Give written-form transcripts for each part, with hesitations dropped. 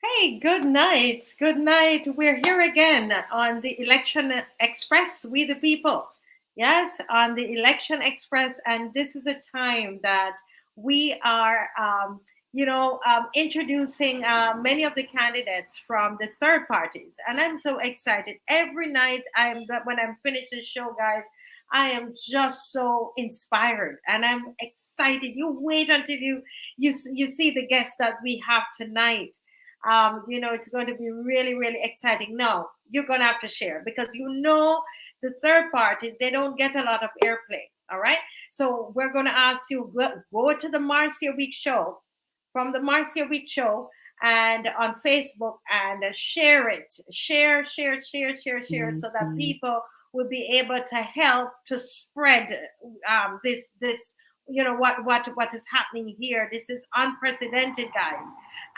Hey, good night. Good night. We're here again on the Election Express, we the people. Yes, on the Election Express. And this is a time that we are, introducing many of the candidates from the third parties. And I'm so excited. Every night, when I'm finished the show, guys, I am just so inspired and I'm excited. You wait until you see the guests that we have tonight. It's going to be really, really exciting. No, you're going to have to share because the third parties, they don't get a lot of airplay. All right. So we're going to ask you go to the Marcia Week show, from the Marcia Week show, and on Facebook, and share it. Share so that people will be able to help to spread this what is happening here. This is unprecedented, guys.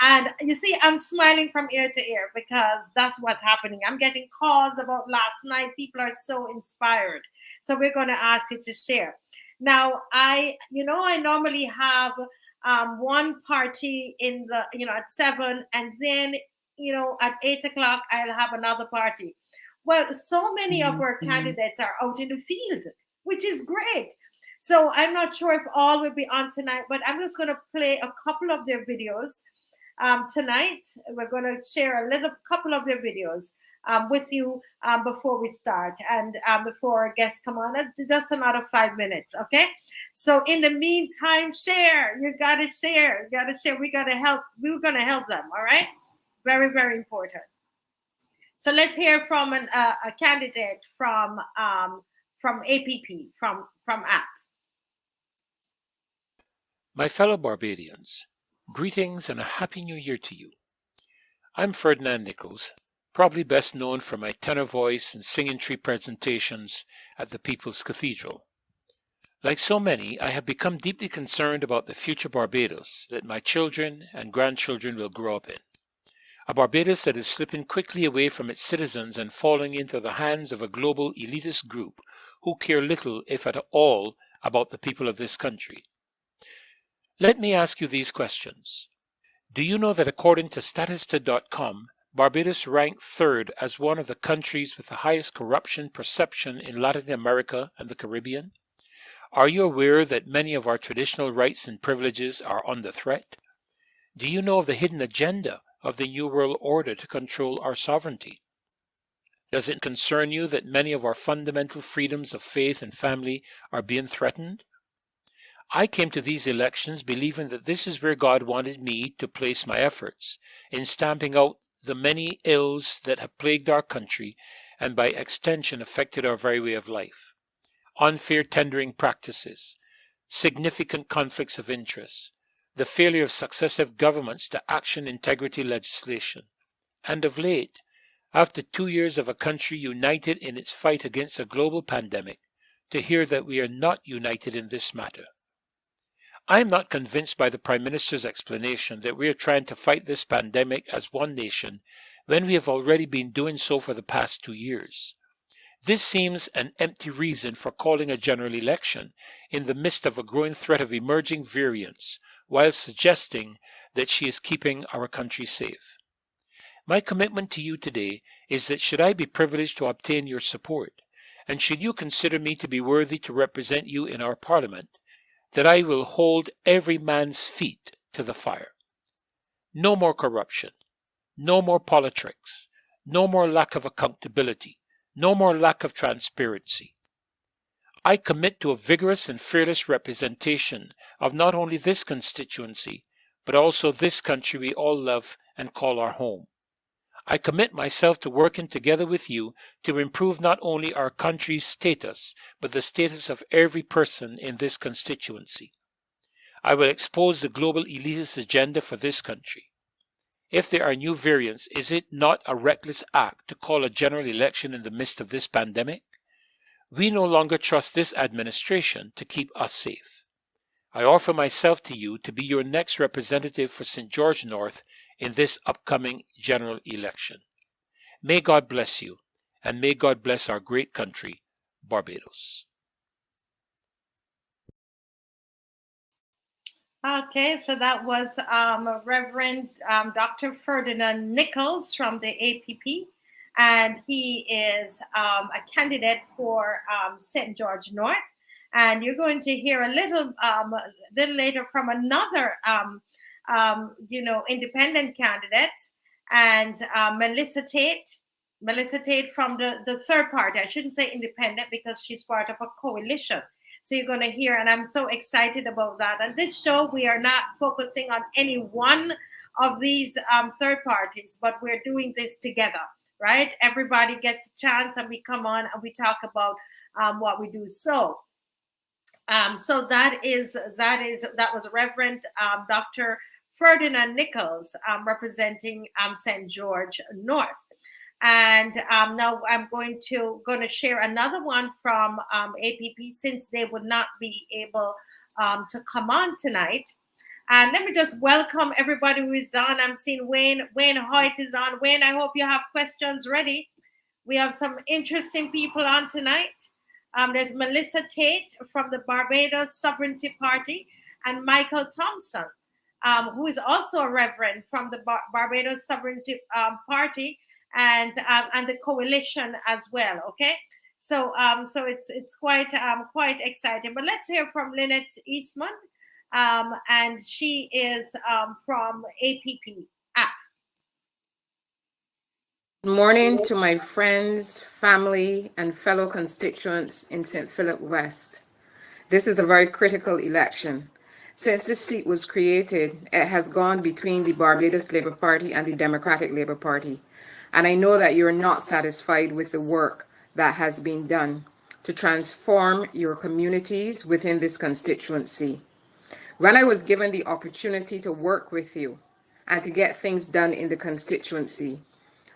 And you see, I'm smiling from ear to ear because that's what's happening. I'm getting calls about last night. People are so inspired. So we're going to ask you to share. Now, I normally have one party at 7, and then at 8 o'clock I'll have another party. Well, so many of our candidates are out in the field, which is great. So I'm not sure if all will be on tonight, but I'm just going to play a couple of their videos tonight. We're going to share a little couple of their videos with you before we start, and before our guests come on. Just another 5 minutes, okay? So in the meantime, share. You gotta share. You gotta share. We gotta help. We're gonna help them. All right. Very, very important. So let's hear from a candidate from APP, from app. My fellow Barbadians, greetings and a Happy New Year to you. I'm Ferdinand Nichols, probably best known for my tenor voice and singing tree presentations at the People's Cathedral. Like so many, I have become deeply concerned about the future Barbados that my children and grandchildren will grow up in. A Barbados that is slipping quickly away from its citizens and falling into the hands of a global elitist group who care little, if at all, about the people of this country. Let me ask you these questions. Do you know that according to Statista.com, Barbados ranked third as one of the countries with the highest corruption perception in Latin America and the Caribbean? Are you aware that many of our traditional rights and privileges are under threat? Do you know of the hidden agenda of the New World Order to control our sovereignty? Does it concern you that many of our fundamental freedoms of faith and family are being threatened? I came to these elections believing that this is where God wanted me to place my efforts, in stamping out the many ills that have plagued our country and by extension affected our very way of life. Unfair tendering practices, significant conflicts of interest, the failure of successive governments to action integrity legislation, and of late, after 2 years of a country united in its fight against a global pandemic, to hear that we are not united in this matter. I am not convinced by the Prime Minister's explanation that we are trying to fight this pandemic as one nation when we have already been doing so for the past 2 years. This seems an empty reason for calling a general election in the midst of a growing threat of emerging variants, while suggesting that she is keeping our country safe. My commitment to you today is that should I be privileged to obtain your support, and should you consider me to be worthy to represent you in our Parliament, that I will hold every man's feet to the fire. No more corruption, no more politics, no more lack of accountability, no more lack of transparency. I commit to a vigorous and fearless representation of not only this constituency, but also this country we all love and call our home. I commit myself to working together with you to improve not only our country's status, but the status of every person in this constituency. I will expose the global elitist agenda for this country. If there are new variants, is it not a reckless act to call a general election in the midst of this pandemic? We no longer trust this administration to keep us safe. I offer myself to you to be your next representative for St. George North in this upcoming general election. May God bless you, and may God bless our great country, Barbados. Okay, so that was Reverend Dr. Ferdinand Nichols from the APP, and he is a candidate for St. George North. And you're going to hear a little later from another, independent candidate, and Melissa Tate from the third party. I shouldn't say independent because she's part of a coalition. So you're going to hear, and I'm so excited about that. And this show, we are not focusing on any one of these third parties, but we're doing this together, right? Everybody gets a chance, and we come on and we talk about what we do. So that was Reverend Dr. Ferdinand Nichols representing St. George North. And now I'm going to share another one from APP, since they would not be able to come on tonight. And let me just welcome everybody who is on. I'm seeing Wayne Hoyt is on. Wayne, I hope you have questions ready. We have some interesting people on tonight. There's Melissa Tate from the Barbados Sovereignty Party, and Michael Thompson, who is also a reverend from the Barbados Sovereignty Party, and the coalition as well. Okay, so it's quite exciting. But let's hear from Lynette Eastman, and she is from APP. Good morning to my friends, family, and fellow constituents in St. Philip West. This is a very critical election. Since this seat was created, it has gone between the Barbados Labour Party and the Democratic Labour Party. And I know that you're not satisfied with the work that has been done to transform your communities within this constituency. When I was given the opportunity to work with you and to get things done in the constituency,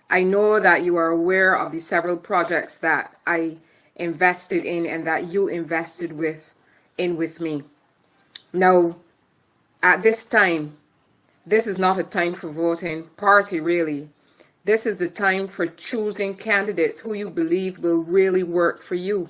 I know that you are aware of the several projects that I invested in and that you invested with me. Now, at this time, this is not a time for voting party, really. This is the time for choosing candidates who you believe will really work for you.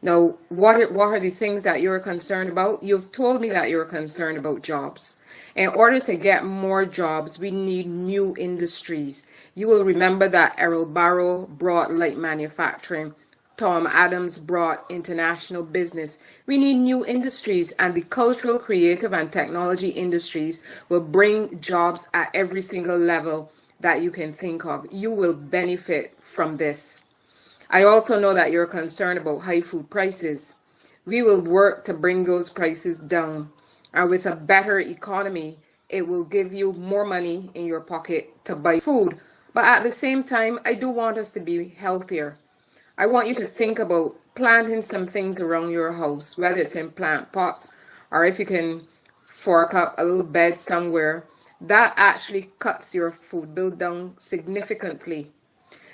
Now, what are the things that you're concerned about? You've told me that you're concerned about jobs. In order to get more jobs, we need new industries. You will remember that Errol Barrow brought light manufacturing. Tom Adams brought international business. We need new industries, and the cultural, creative, and technology industries will bring jobs at every single level that you can think of. You will benefit from this. I also know that you're concerned about high food prices. We will work to bring those prices down. And with a better economy, it will give you more money in your pocket to buy food. But at the same time, I do want us to be healthier. I want you to think about planting some things around your house, whether it's in plant pots or if you can fork up a little bed somewhere. That actually cuts your food bill down significantly.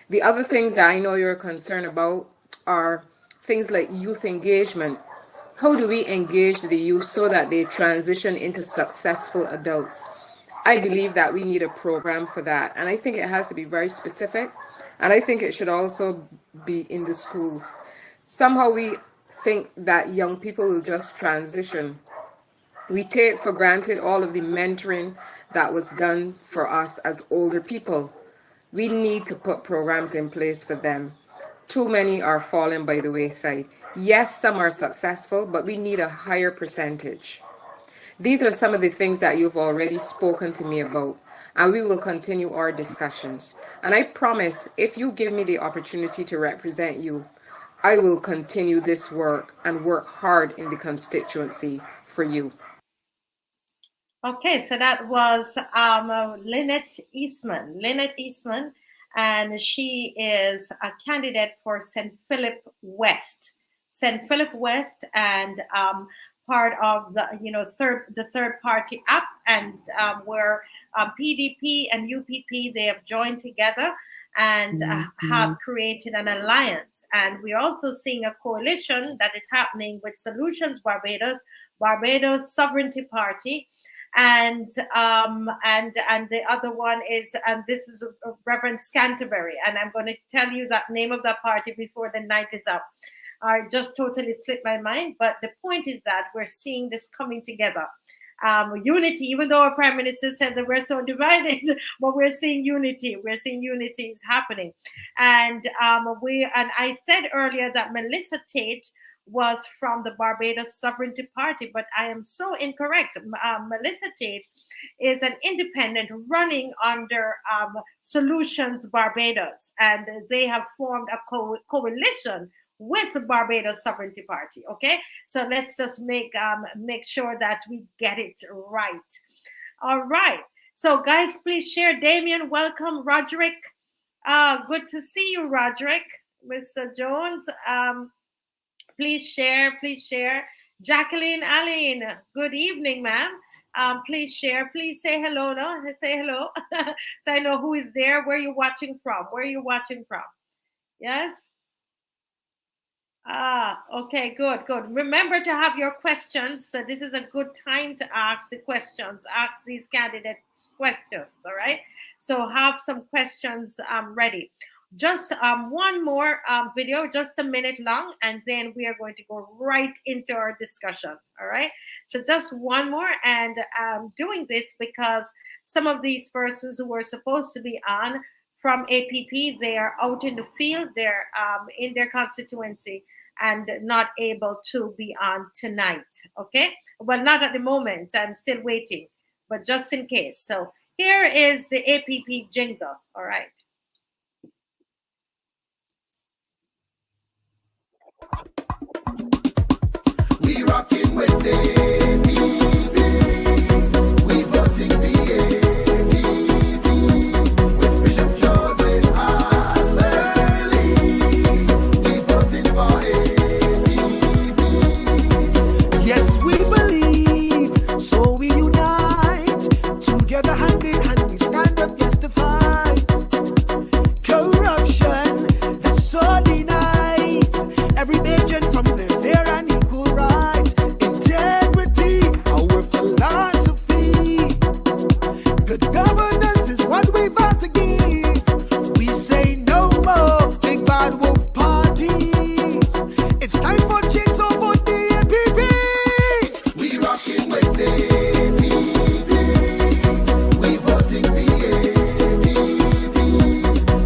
The other things that I know you're concerned about are things like youth engagement. How do we engage the youth so that they transition into successful adults? I believe that we need a program for that, and I think it has to be very specific, and I think it should also be in the schools. Somehow we think that young people will just transition. We take for granted all of the mentoring that was done for us as older people. We need to put programs in place for them. Too many are falling by the wayside. Yes, some are successful, but we need a higher percentage. These are some of the things that you've already spoken to me about, and we will continue our discussions. And I promise, if you give me the opportunity to represent you, I will continue this work and work hard in the constituency for you. Okay, so that was Lynette Eastman. Lynette Eastman, and she is a candidate for St. Philip West. St. Philip West, and part of the third party app, and where PDP and UPP, they have joined together and have created an alliance. And we're also seeing a coalition that is happening with Solutions Barbados, Barbados Sovereignty Party, and the other one is, and this is Reverend Scanterbury, and I'm going to tell you that name of that party before the night is up. I just totally slipped my mind, but the point is that we're seeing this coming together. unity, even though our prime minister said that we're so divided, but we're seeing unity. We're seeing unity is happening. And I said earlier that Melissa Tate was from the Barbados Sovereignty Party, but I am so incorrect. Melissa Tate is an independent running under Solutions Barbados, and they have formed a coalition with the Barbados Sovereignty Party. Okay, so let's just make sure that we get it right. All right. So guys, please share. Damien, welcome. Roderick, good to see you, Roderick. Mr. Jones, please share. Please share. Jacqueline Aline, good evening, ma'am. Please share. Please say hello. No, say hello, so I know who is there. Where are you watching from? Where are you watching from? Yes. Okay, good. Remember to have your questions. So this is a good time to ask the questions. Ask these candidates questions, all right? So have some questions ready. Just one more video, just a minute long, and then we are going to go right into our discussion, all right? So just one more, and I'm doing this because some of these persons who were supposed to be on from APP, they are out in the field, they're in their constituency and not able to be on tonight, okay? Well, not at the moment, I'm still waiting, but just in case. So here is the APP jingle, all right? We rocking with the APP, we voting the APP, with Bishop Joseph Atherley, we voting for APP. Yes, we believe, so we unite, together hand in hand we stand up against the fight. Corruption, that's so denied, every agent from the fair and equal rights, integrity, our philosophy, good governance is what we've got to give. We say no more big bad wolf parties. It's time for change, so vote the APP. We rocking with the APP, we voting the APP,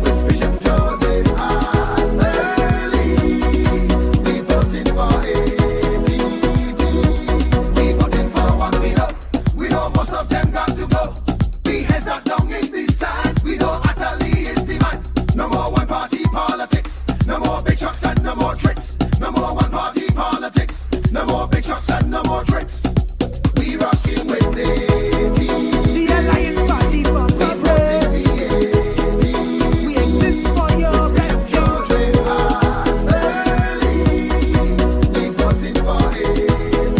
with Bishop Joseph Atherley, we voting for APP. We voting for what we know. We know most of them got to go. The heads not down in the sand. We know Atherley is the man. No more one party politics. No more big shots and no more tricks. No more one party politics. No more big shots and no more tricks. We rocking with the AP. The Alliance Party for Progress. We exist for your best Joseph Atherley. We voting for APP.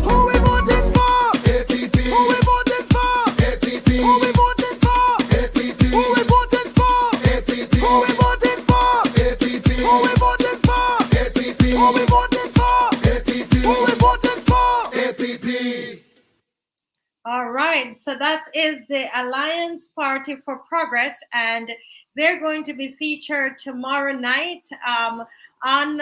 Who we voting for? APP. Who we voting for? APP. Who we voting for? APP. Who we voting for? APP. Who we voting for? APP. Who we voting for? APP. Who we voting for? APP. Who we voting for? APP. All right, so that is the Alliance Party for Progress, and they're going to be featured tomorrow night on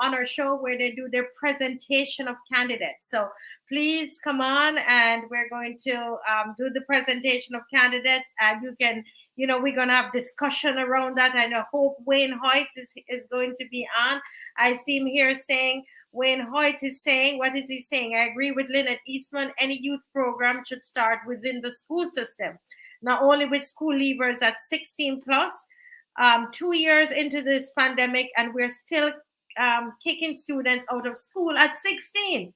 our show where they do their presentation of candidates. So please come on, and we're going to do the presentation of candidates, and you can, we're going to have discussion around that. I know Hope Wayne Hoyt is going to be on. I see him here saying, Wayne Hoyt is saying, what is he saying? I agree with Lynette Eastman. Any youth program should start within the school system, not only with school leavers at 16 plus. 2 years into this pandemic, and we're still kicking students out of school at 16.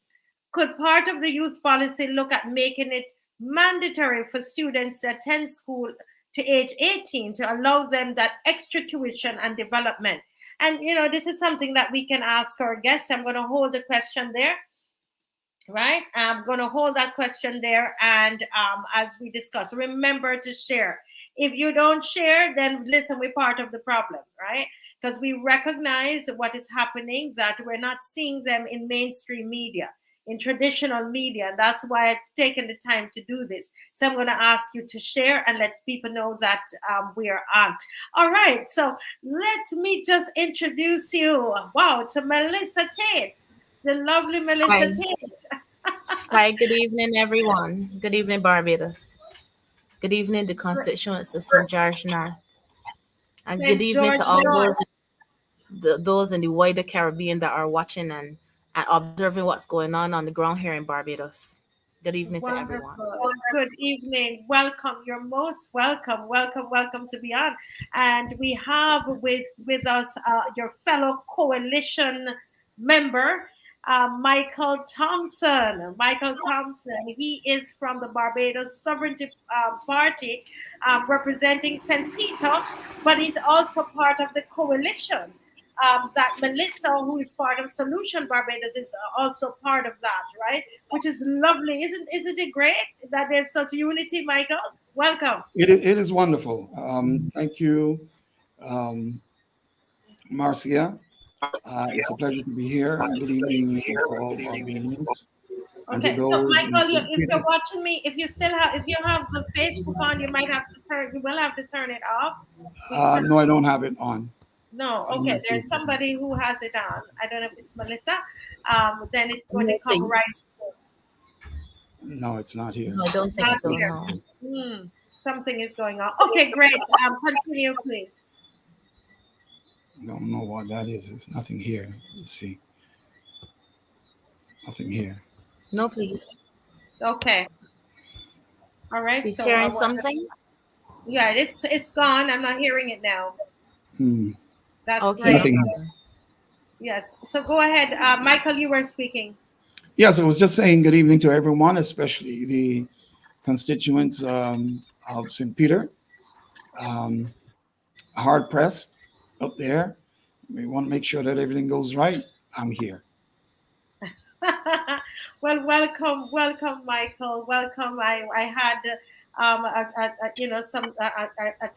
Could part of the youth policy look at making it mandatory for students to attend school to age 18 to allow them that extra tuition and development? And, this is something that we can ask our guests. I'm going to hold the question there, right? I'm going to hold that question there. And as we discuss, remember to share. If you don't share, then listen, we're part of the problem, right? Because we recognize what is happening, that we're not seeing them in mainstream media, in traditional media. And that's why I've taken the time to do this. So I'm going to ask you to share and let people know that we are on. All right. So let me just introduce you, to Melissa Tate, the lovely Melissa Hi. Tate. Hi, good evening, everyone. Good evening, Barbados. Good evening, the constituents of St. George North. And good St. evening George to all North. those in the wider Caribbean that are watching and observing what's going on the ground here in Barbados. Good evening to everyone. Wonderful. Good evening. Welcome. You're most welcome. Welcome to be on. And we have with us your fellow coalition member, Michael Thompson. Michael Thompson. He is from the Barbados Sovereignty Party, representing St. Peter, but he's also part of the coalition. That Melissa, who is part of Solution Barbados, is also part of that, right? Which is lovely. Isn't it great that there's such unity, Michael? Welcome. It is wonderful. Thank you, Marcia. It's a pleasure to be here. Good evening to all Albanians and to Okay, so those in Michael, St. if Peter. you're watching me, if you have the Facebook on, you will have to turn it off. No, I don't have it on. No, I don't okay. have There's Facebook on. somebody who has it on. I don't know if it's Melissa. Then it's going to No, come right. please. No, it's not here. No, I don't think Not so, here. no. Something is going on. Okay, great. Continue, please. Don't know what that is. There's nothing here. Let's see. Nothing here. No, please. Okay. All right. She's So hearing something? yeah, it's gone. I'm not hearing it now. Hmm. That's Okay, no great. Nothing. problem. Yes. So go ahead, Michael. You were speaking. Yes, I was just saying good evening to everyone, especially the constituents of St. Peter. Um, Hard pressed up there. We want to make sure that everything goes right. I'm here. Well, welcome, Michael. Welcome. I had a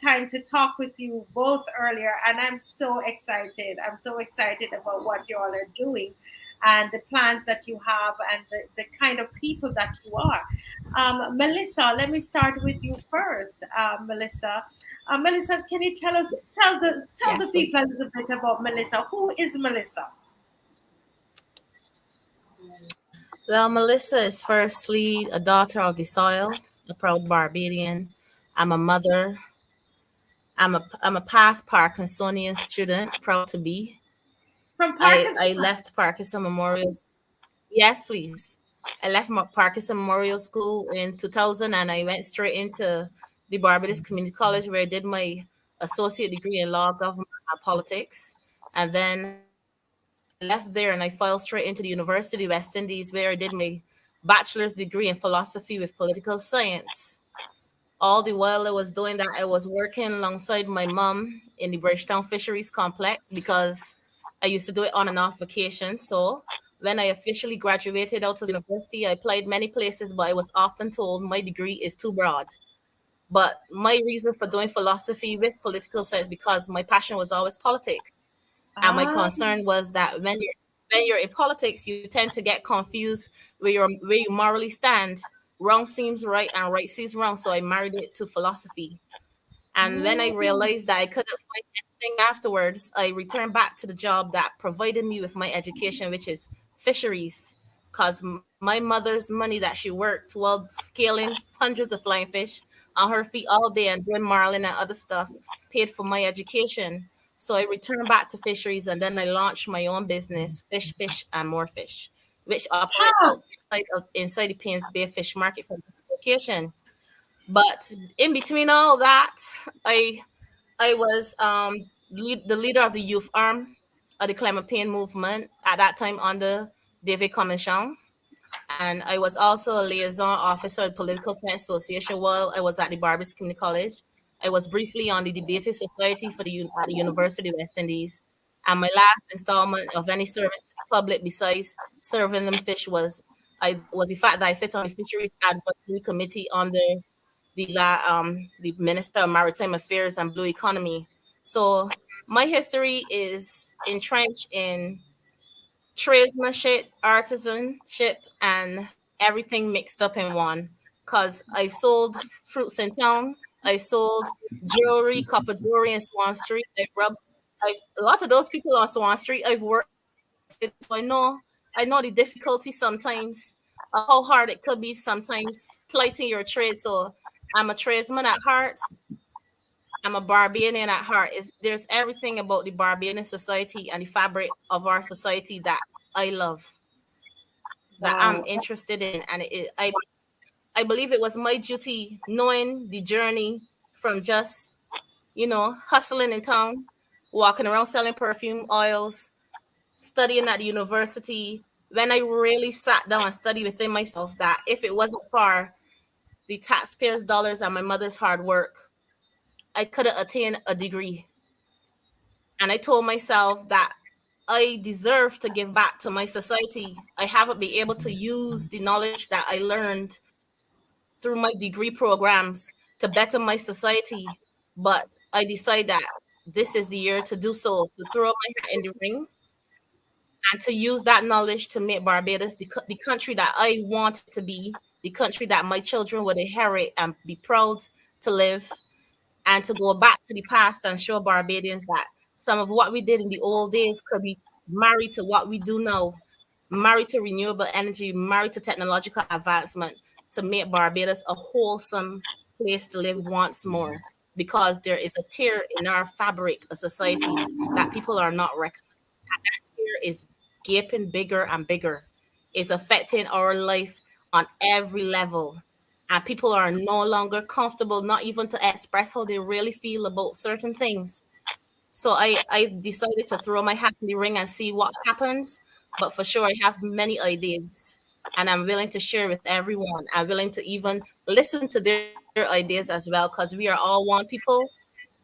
time to talk with you both earlier, and I'm so excited. I'm so excited about what you all are doing, and the plans that you have, and the kind of people that you are. Melissa, let me start with you first. Melissa, can you tell the Yes, people please. a little bit about Melissa? Who is Melissa? Well, Melissa is firstly a daughter of the soil, a proud Barbadian. I'm a mother. I'm a past Parkinsonian student, proud to be. From I Pakistan. left Parkinson Memorial. Yes, please. I left Parkinson Memorial School in 2000, and I went straight into the Barbados Community College, where I did my associate degree in law, government, and politics. And then I left there and I filed straight into the University of West Indies, where I did my bachelor's degree in philosophy with political science. All the while I was doing that, I was working alongside my mom in the Bridgetown Fisheries Complex because I used to do it on and off vacation. So when I officially graduated out of university, I applied many places, but I was often told my degree is too broad. But my reason for doing philosophy with political science because my passion was always politics. And my Ah, concern was that when you're in politics, you tend to get confused where you morally stand. Wrong seems right and right seems wrong. So I married it to philosophy. And when I mm, realized that I couldn't find anything afterwards, I returned back to the job that provided me with my education, which is fisheries. Because my mother's money that she worked while scaling hundreds of flying fish on her feet all day and doing marlin and other stuff paid for my education. So I returned back to fisheries and then I launched my own business, Fish, and More Fish, which operates ah, inside the Paynes Bay Fish Market for location. But in between all that, I I was the leader of the youth arm of the climate pain movement at that time under David Commission. And I was also a liaison officer at Political Science Association while I was at the Barbados Community College. I was briefly on the debating society for at the University of West Indies. And my last installment of any service to the public besides serving them fish was the fact that I sit on the Fisheries Advisory Committee under the Minister of Maritime Affairs and Blue Economy. So my history is entrenched in tradesmanship, artisanship, and everything mixed up in one. Cause I've sold fruits in town, I've sold jewelry, copper jewelry in Swan Street. A lot of those people on Swan Street. I've worked with, so I know the difficulty sometimes how hard it could be sometimes plighting your trade. So I'm a tradesman at heart. I'm a Barbadian at heart. There's everything about the Barbadian society and the fabric of our society that I love, that I'm Wow. interested in, and I believe it was my duty, knowing the journey from just hustling in town, walking around selling perfume oils, studying at the university. When I really sat down and studied within myself, that if it wasn't for the taxpayers' dollars and my mother's hard work, I could have attained a degree. And I told myself that I deserve to give back to my society. I haven't been able to use the knowledge that I learned through my degree programs to better my society. But I decided that this is the year to do so, to throw my hat in the ring and to use that knowledge to make Barbados the country that I want it to be, the country that my children would inherit and be proud to live, and to go back to the past and show Barbadians that some of what we did in the old days could be married to what we do now, married to renewable energy, married to technological advancement, to make Barbados a wholesome place to live once more. Because there is a tear in our fabric of society that people are not recognizing. And that tear is gaping bigger and bigger. It's affecting our life on every level. And people are no longer comfortable, not even to express how they really feel about certain things. So I decided to throw my hat in the ring and see what happens. But for sure, I have many ideas and I'm willing to share with everyone. I'm willing to even listen to their ideas as well because we are all one people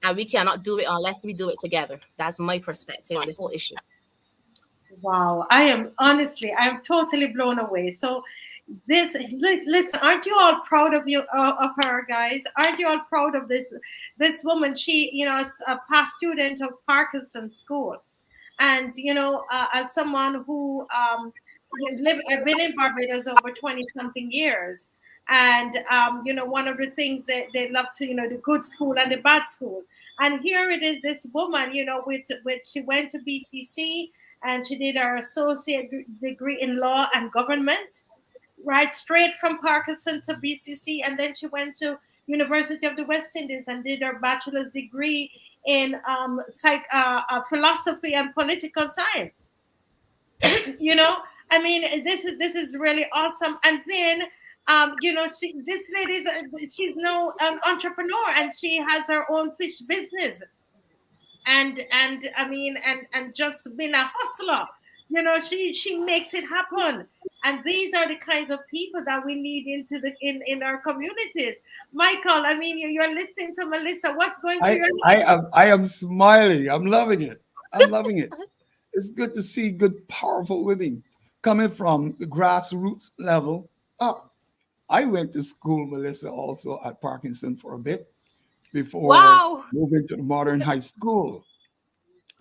and we cannot do it unless we do it together. That's my perspective on this whole issue. Wow, I am honestly, I'm totally blown away. So, listen, aren't you all proud of you of her, guys? Aren't you all proud of this woman? She, is a past student of Parkinson School, and as someone who I've been in Barbados over 20 something years, and one of the things that they love to, the good school and the bad school, and here it is, this woman, with she went to BCC and she did her associate degree in law and government, right, straight from Parkinson to BCC, and then she went to University of the West Indies and did her bachelor's degree in philosophy and political science. you know, I mean, this is really awesome. And then, this lady's she's no an entrepreneur, and she has her own fish business, and I mean, and just being a hustler. She makes it happen. And these are the kinds of people that we need in our communities. Michael, I mean, you're listening to Melissa. What's going through I your I am smiling. I'm loving it. I'm loving it. It's good to see good, powerful women coming from the grassroots level up. I went to school, Melissa, also at Parkinson for a bit before Wow. moving to the modern high school.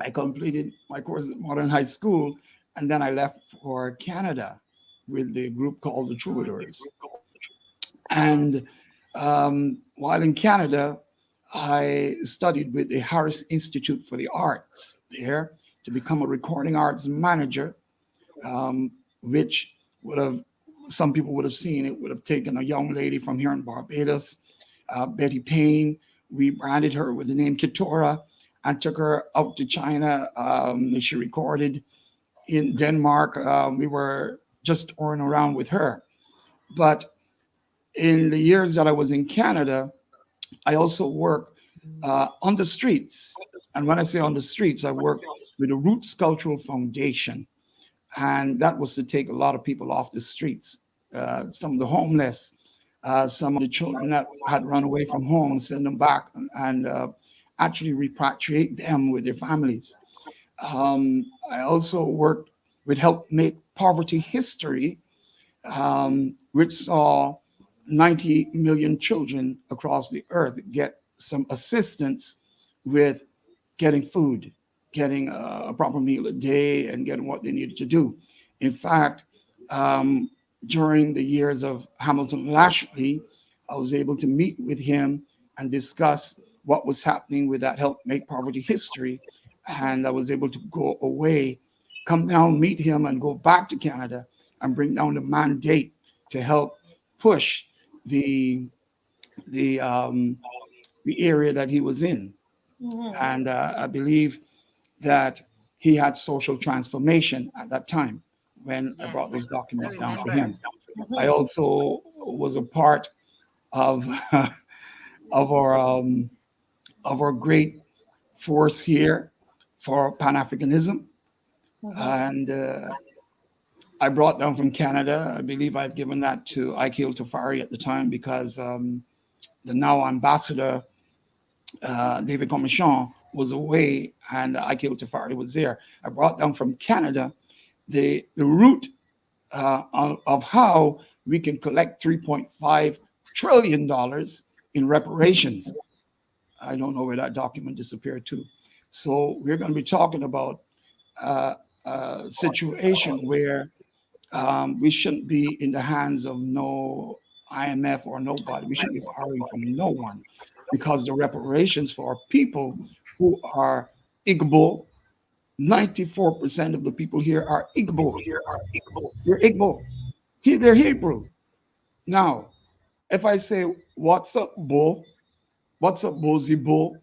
I completed my course at modern high school, and then I left for Canada with the group called the Troubadours. And while in Canada, I studied with the Harris Institute for the Arts there to become a recording arts manager, which would have, some people would have seen it, would have taken a young lady from here in Barbados, Betty Payne. We branded her with the name Keturah and took her out to China. She recorded in Denmark. We were just touring around with her. But in the years that I was in Canada, I also worked on the streets. And when I say on the streets, I worked with the Roots Cultural Foundation. And that was to take a lot of people off the streets, some of the homeless, some of the children that had run away from home, send them back and actually repatriate them with their families. I also worked with Help Make Poverty History, which saw 90 million children across the earth get some assistance with getting food, getting a proper meal a day, and getting what they needed to do. In fact, um, during the years of Hamilton Lashley, I was able to meet with him and discuss what was happening with that Help Make Poverty History. And I was able to go away, come down, meet him, and go back to Canada and bring down the mandate to help push the the um, the area that he was in. Mhm. And I believe that he had social transformation at that time when I brought Yes, those I documents down for remember. him. I Mhm. also was a part of of our um, of our great force here for Pan Africanism, Mhm. and I brought down from Canada. I believe I'd given that to Ike Tafari at the time because the now ambassador David Commichon was away and Ike Tafari was there. I brought down from Canada the route of how we can collect $3.5 trillion in reparations. I don't know where that document disappeared to. So we're going to be talking about a situation where we shouldn't be in the hands of no IMF or nobody. We shouldn't be borrowing from no one because the reparations for people who are Igbo, 94% of the people here are Igbo. You're Igbo. They're Hebrew. Now, if I say, what's up, Bo? What's up, Bozy Bo?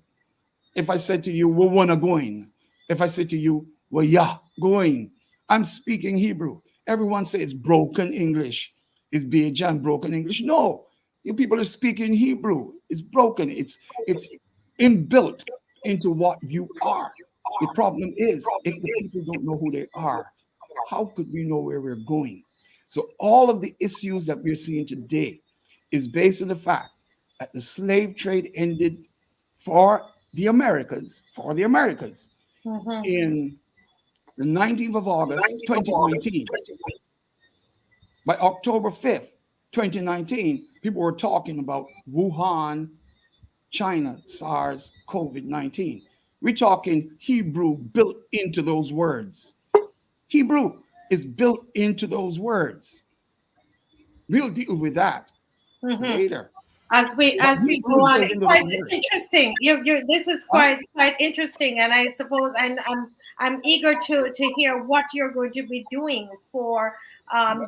If I said to you, we wanna going. If I say to you, well, yeah, going. I'm speaking Hebrew. Everyone says broken English. Is Bejan broken English? No. You people are speaking Hebrew. It's broken. It's inbuilt into what you are. The problem is if the people don't know who they are, how could we know where we're going? So all of the issues that we're seeing today is based on the fact that the slave trade ended for the Americas Mhm. in the 19th of August, 2019. By October 5th, 2019, people were talking about Wuhan, China, SARS, COVID 19. We're talking Hebrew built into those words. Hebrew is built into those words. We'll deal with that Mhm. later. As we But as we Hebrew go is on, built it's into quite those words. interesting. This is Huh? quite interesting, and I suppose I'm eager to hear what you're going to be doing for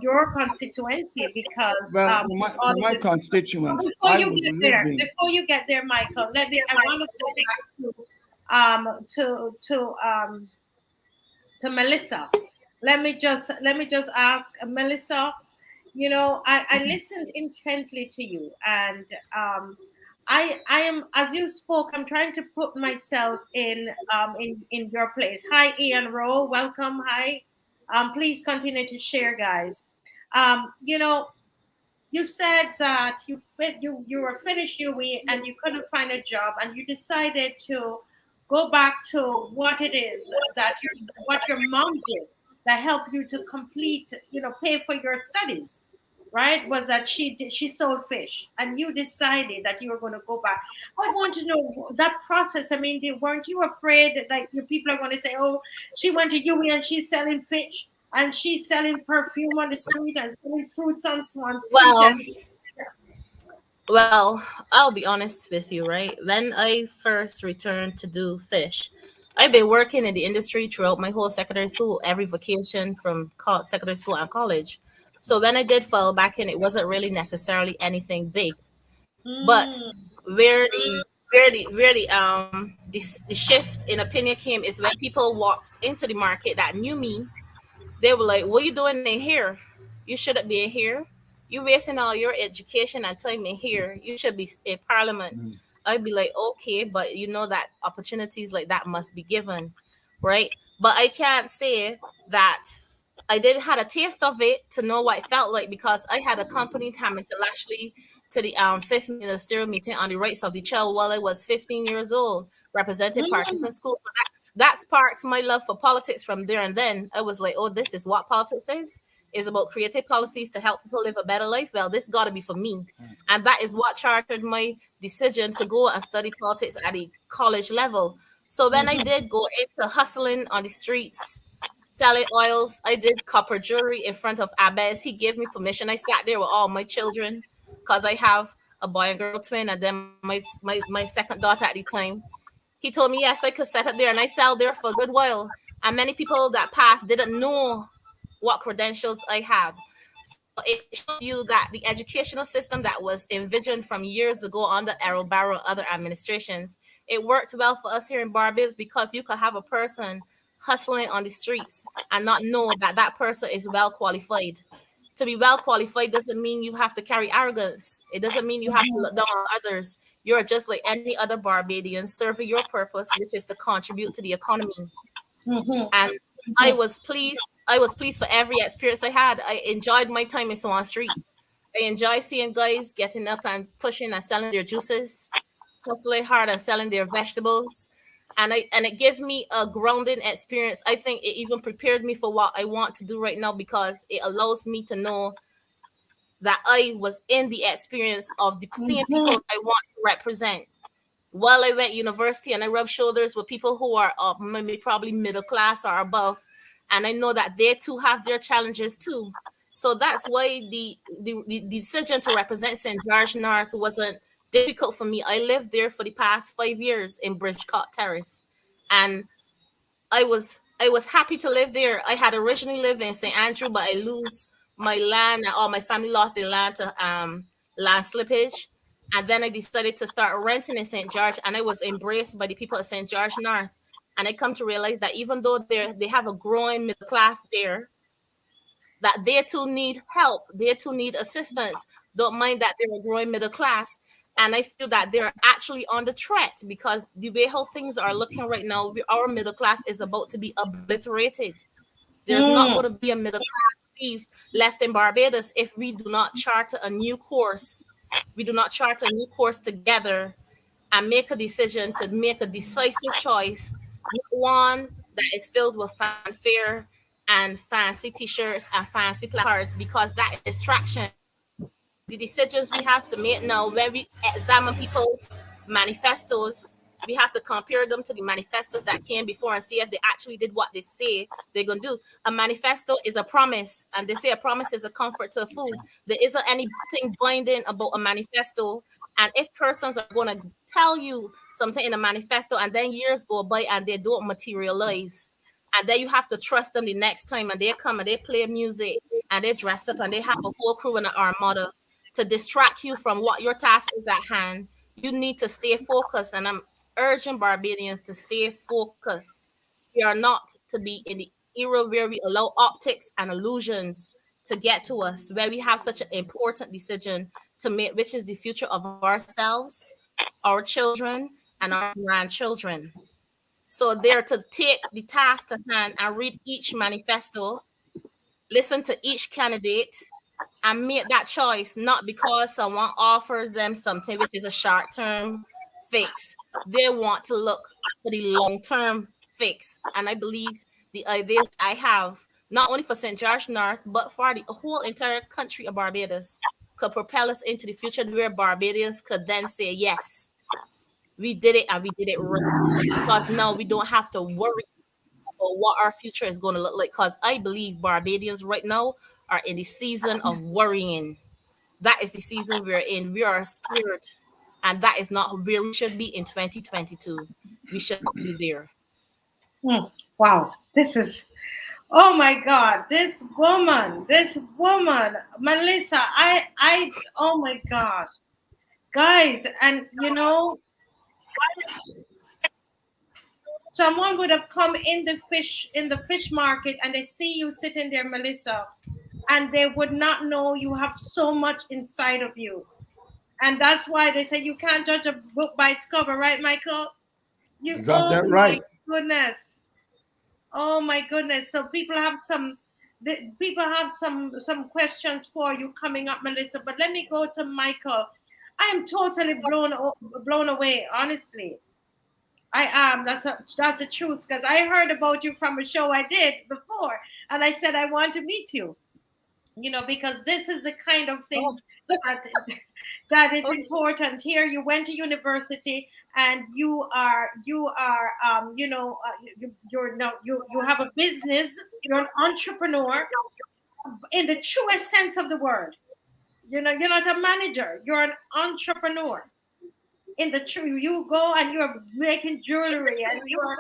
your constituency because Well, with all for of my this. But constituents, I was living. before you get there, Michael, let me. I want to go back to Melissa. Let me just ask Melissa. I listened intently to you, and I am, as you spoke, I'm trying to put myself in your place. Hi, Ian Rowe, welcome. Hi, please continue to share, guys. You know, you said that you were finished UE and you couldn't find a job, and you decided to go back to what it is that your mom did that helped you to complete, pay for your studies, right? Was that she sold fish, and you decided that you were going to go back. I want to know that process. I mean, weren't you afraid that, like, your people are going to say, oh, she went to UE and she's selling fish and she's selling perfume on the street and selling fruits on street? Well, And well, I'll be honest with you, right? When I first returned to do fish, I've been working in the industry throughout my whole secondary school, every vacation from secondary school and college. So when I did fall back in, it wasn't really necessarily anything big. But mm, where the shift in opinion came is when people walked into the market that knew me. They were like, "What are you doing in here? You shouldn't be in here. You wasting all your education and time in here. You should be in Parliament." Mhm. I'd be like, "Okay, but you know that opportunities like that must be given, right?" But I can't say that I didn't had a taste of it to know what it felt like because I had accompanied him intellectually to the fifth ministerial meeting on the rights of the child while I was 15 years old, representing mm, Parkinson School. So that sparked my love for politics from there. And then I was like, oh, this is what politics is about creating policies to help people live a better life. Well, this got to be for me. And that is what chartered my decision to go and study politics at the college level. So when I mhm, did go into hustling on the streets, selling oils, I did copper jewelry in front of Abbas. He gave me permission. I sat there with all my children because I have a boy and girl twin, and then my second daughter at the time. He told me yes, I could set up there, and I sell there for a good while. And many people that passed didn't know what credentials I had. So it showed feel that the educational system that was envisioned from years ago under Errol Barrow and other administrations, it worked well for us here in Barbados because you could have a person hustling on the streets and not know that that person is well qualified. To be well qualified doesn't mean you have to carry arrogance. It doesn't mean you have to look down on others. You're just like any other Barbadian serving your purpose, which is to contribute to the economy. Mhm. And I was pleased. I was pleased for every experience I had. I enjoyed my time in Swan Street. I enjoy seeing guys getting up and pushing and selling their juices, hustling hard and selling their vegetables. And it gave me a grounding experience. I think it even prepared me for what I want to do right now because it allows me to know that I was in the experience of the same people Mhm. I want to represent. While I went university and I rubbed shoulders with people who are maybe probably middle class or above, and I know that they too have their challenges too. So that's why the decision to represent St. George North wasn't difficult for me. I lived there for the past 5 years in Bridgecourt Terrace, and I was happy to live there. I had originally lived in St. Andrew, but I lose my land and all my family lost their land to land slippage. And then I decided to start renting in St. George, and I was embraced by the people of St. George North. And I come to realize that even though they have a growing middle class there, that they too need help, they too need assistance. Don't mind that they're a growing middle class. And I feel that they're actually on the threat because the way how things are looking right now, our middle class is about to be obliterated. There's not Mm. going to be a middle class thief left in Barbados if we do not charter a new course. We do not chart a new course together and make a decision to make a decisive choice, not one that is filled with fanfare and fancy t-shirts and fancy placards because that is distraction. The decisions we have to make now when we examine people's manifestos, we have to compare them to the manifestos that came before and see if they actually did what they say they're going to do. A manifesto is a promise, and they say a promise is a comfort to a fool. There isn't anything binding about a manifesto. And if persons are going to tell you something in a manifesto and then years go by and they don't materialize, and then you have to trust them the next time and they come and they play music and they dress up and they have a whole crew and an armada to distract you from what your task is at hand. You need to stay focused, and I'm urging Barbadians to stay focused. We are not to be in the era where we allow optics and illusions to get to us, where we have such an important decision to make, which is the future of ourselves, our children, and our grandchildren. So they're to take the task to hand and read each manifesto, listen to each candidate, and make that choice not because someone offers them something which is a short term fix. They want to look for the long term fix. And I believe the ideas I have, not only for St. George North, but for the whole entire country of Barbados, could propel us into the future where Barbadians could then say, yes, we did it and we did it right. Because now we don't have to worry about what our future is going to look like. Because I believe Barbadians right now are in the season of worrying. That is the season we're in. We are scared. And that is not where we should be in 2022. We should not be there. Mm. Wow. This is, oh my God, this woman, Melissa, oh my gosh, guys, and someone would have come in the fish market and they see you sitting there, Melissa, and they would not know you have so much inside of you. And that's why they say you can't judge a book by its cover, right, Michael? You You, got oh that my right. goodness. Oh my goodness. So people have some questions for you coming up, Melissa. But let me go to Michael. I am totally blown away, honestly. I am. That's the truth because I heard about you from a show I did before, and I said I want to meet you. Because this is the kind of thing Oh, that that is okay. important. Here you went to university and you're no you have a business. You're an entrepreneur in the truest sense of the word. You're not a manager. You're an entrepreneur in the true. You go and you're making jewelry and you're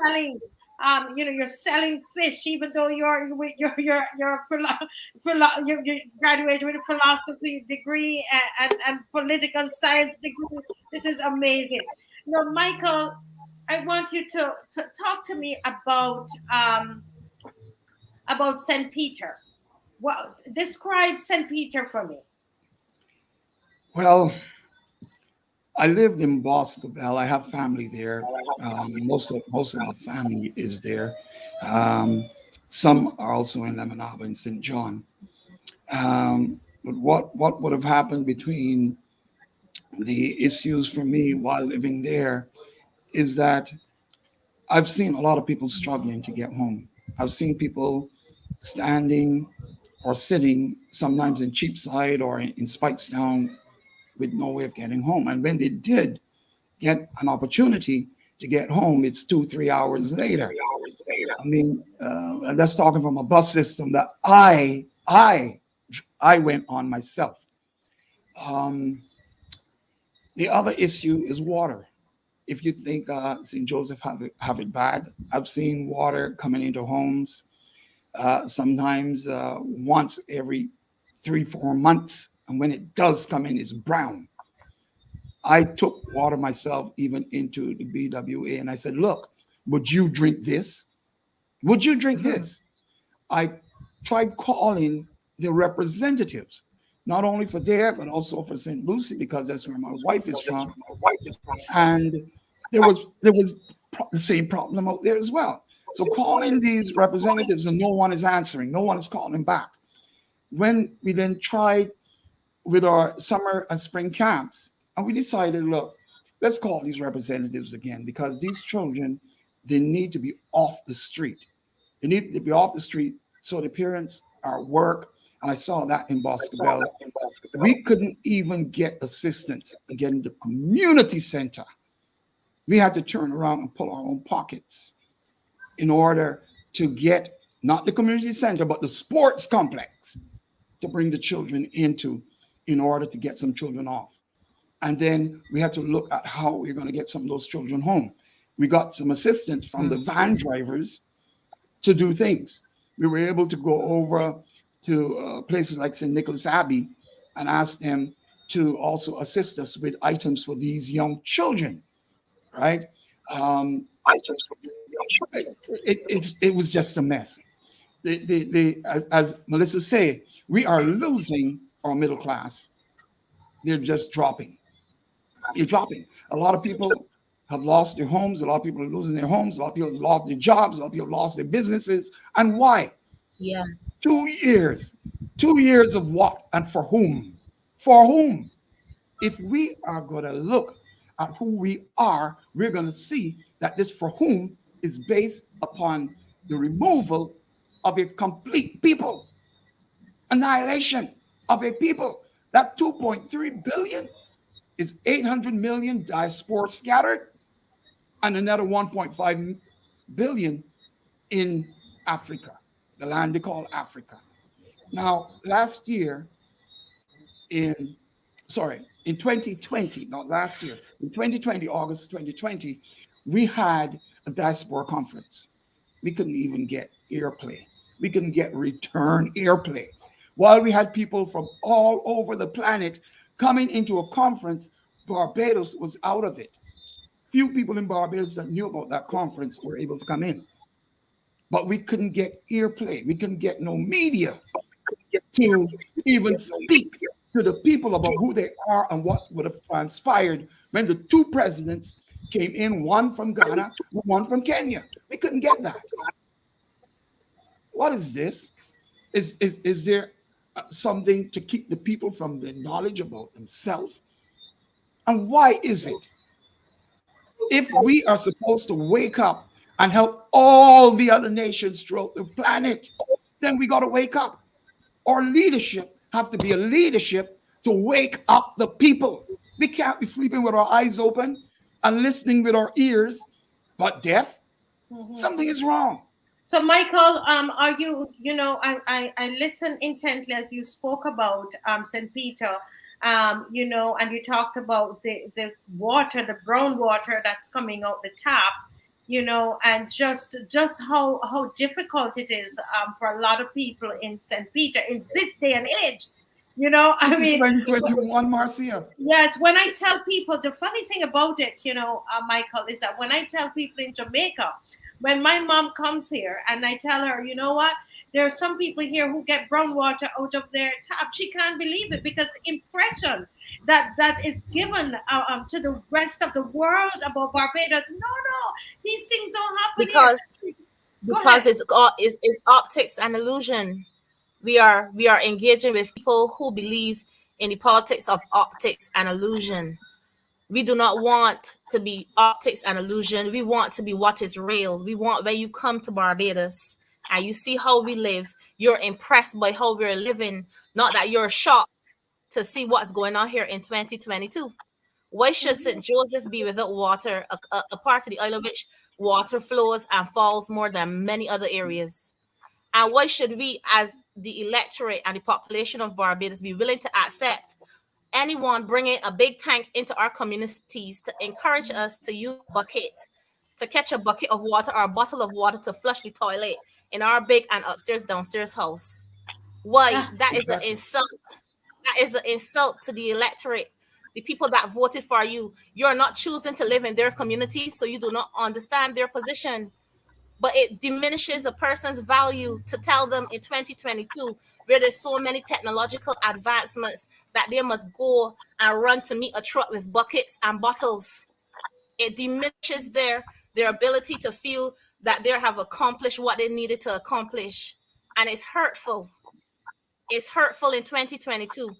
selling. you're selling fish, even though you graduated with a philosophy degree and political science degree. This is amazing. Now, Michael, I want you to talk to me about St. Peter. Well, describe St. Peter for me. Well, I lived in Boscobel. I have family there. Most of the family is there. Um, some are also in Lemonade and St. John. But what would have happened between the issues for me while living there is that I've seen a lot of people struggling to get home. I've seen people standing or sitting sometimes in Cheapside or in Spikestown with no way of getting home. And when they did get an opportunity to get home, it's 2, 3 hours later. I mean, and that's talking from a bus system that I went on myself. Um, the other issue is water. If you think St. Joseph have it bad, I've seen water coming into homes sometimes once every 3, 4 months, and when it does come in, it's brown. I took water myself even into the BWA, and I said, "Look, would you drink this? Would you drink Mhm. this?" I tried calling the representatives, not only for there, but also for St. Lucie, because that's where my wife is from. And there was the same problem out there as well. So calling these representatives and no one is answering, no one is calling back. When we then tried with our summer and spring camps, and we decided, look, let's call these representatives again because these children, they need to be off the street. They need to be off the street so the parents are at work. And I saw that in Boscobel. We couldn't even get assistance in getting the community center. We had to turn around and pull our own pockets in order to get not the community center, but the sports complex to bring the children into in order to get some children off. And then we had to look at how we're going to get some of those children home. We got some assistance from the van drivers to do things. We were able to go over to places like St. Nicholas Abbey and ask them to also assist us with items for these young children, right? Um, it was just a mess. As Melissa said, we are losing our middle class. They're just dropping. They're dropping. A lot of people have lost their homes. A lot of people are losing their homes. A lot of people have lost their jobs. A lot of people have lost their businesses. And why? Yes. 2 years. 2 years of what and for whom? For whom? If we are going to look at who we are, we're going to see that this for whom is based upon the removal of a complete people, annihilation of a people. That 2.3 billion is 800 million diaspora scattered and another 1.5 billion in Africa, the land they call Africa. Now, last year, in in 2020, not last year, in 2020, August 2020, we had a diaspora conference. We couldn't even get airplay. We couldn't get return airplay. While we had people from all over the planet coming into a conference, Barbados was out of it. Few people in Barbados that knew about that conference were able to come in. But we couldn't get airplay. We couldn't get no media to even speak to the people about who they are and what would have transpired when the two presidents came in, one from Ghana, one from Kenya. We couldn't get that. What is this? Is there something to keep the people from the knowledge about themselves? And why is it? If we are supposed to wake up and help all the other nations throughout the planet, then we got to wake up. Our leadership have to be a leadership to wake up the people. We can't be sleeping with our eyes open and listening with our ears, but deaf. Mhm. Something is wrong. So, Michael, are you, I listened intently as you spoke about St. Peter, and you talked about the water, the brown water that's coming out the tap. and just how difficult it is for a lot of people in St. Peter in this day and age. I This is mean, 2021, Marcia. yes, when I tell people, the funny thing about it, Michael, is that when I tell people in Jamaica, when my mom comes here and I tell her, you know what, there are some people here who get brown water out of their tap. She can't believe it because the impression that is given to the rest of the world about Barbados. No, no, these things don't happen here. because Go ahead. it's optics and illusion. We are engaging with people who believe in the politics of optics and illusion. We do not want to be optics and illusion. We want to be what is real. We want when you come to Barbados and you see how we live, you're impressed by how we're living, not that you're shocked to see what's going on here in 2022. Why should St. Joseph be without water, a part of the island which water flows and falls more than many other areas? And why should we, as the electorate and the population of Barbados, be willing to accept anyone bringing a big tank into our communities to encourage us to use a bucket, to catch a bucket of water or a bottle of water to flush the toilet in our big and upstairs, downstairs house? Why? Ah, That is an Exactly. insult. That is an insult to the electorate, the people that voted for you. You're not choosing to live in their communities, so you do not understand their position. But it diminishes a person's value to tell them in 2022, where there's so many technological advancements, that they must go and run to meet a truck with buckets and bottles. It diminishes their ability to feel that they have accomplished what they needed to accomplish. And it's hurtful. It's hurtful in 2022.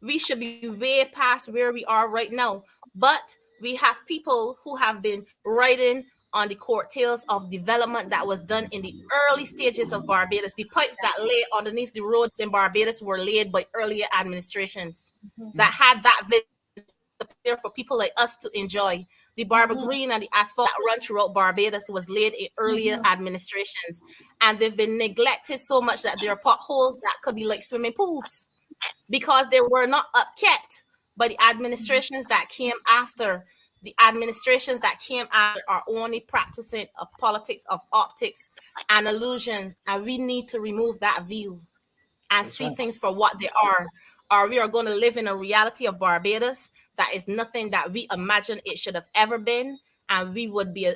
We should be way past where we are right now. But we have people who have been riding on the coattails of development that was done in the early stages of Barbados. The pipes that lay underneath the roads in Barbados were laid by earlier administrations that had that vision to put there for people like us to enjoy. The Barber Green and the asphalt that run throughout Barbados was laid in earlier administrations, and they've been neglected so much that there are potholes that could be like swimming pools because they were not upkept by the administrations that came after. The administrations that came after are only practicing a politics of optics and illusions, and we need to remove that view and That's see right. things for what they are, or we are going to live in a reality of Barbados that is nothing that we imagine it should have ever been, and we would be a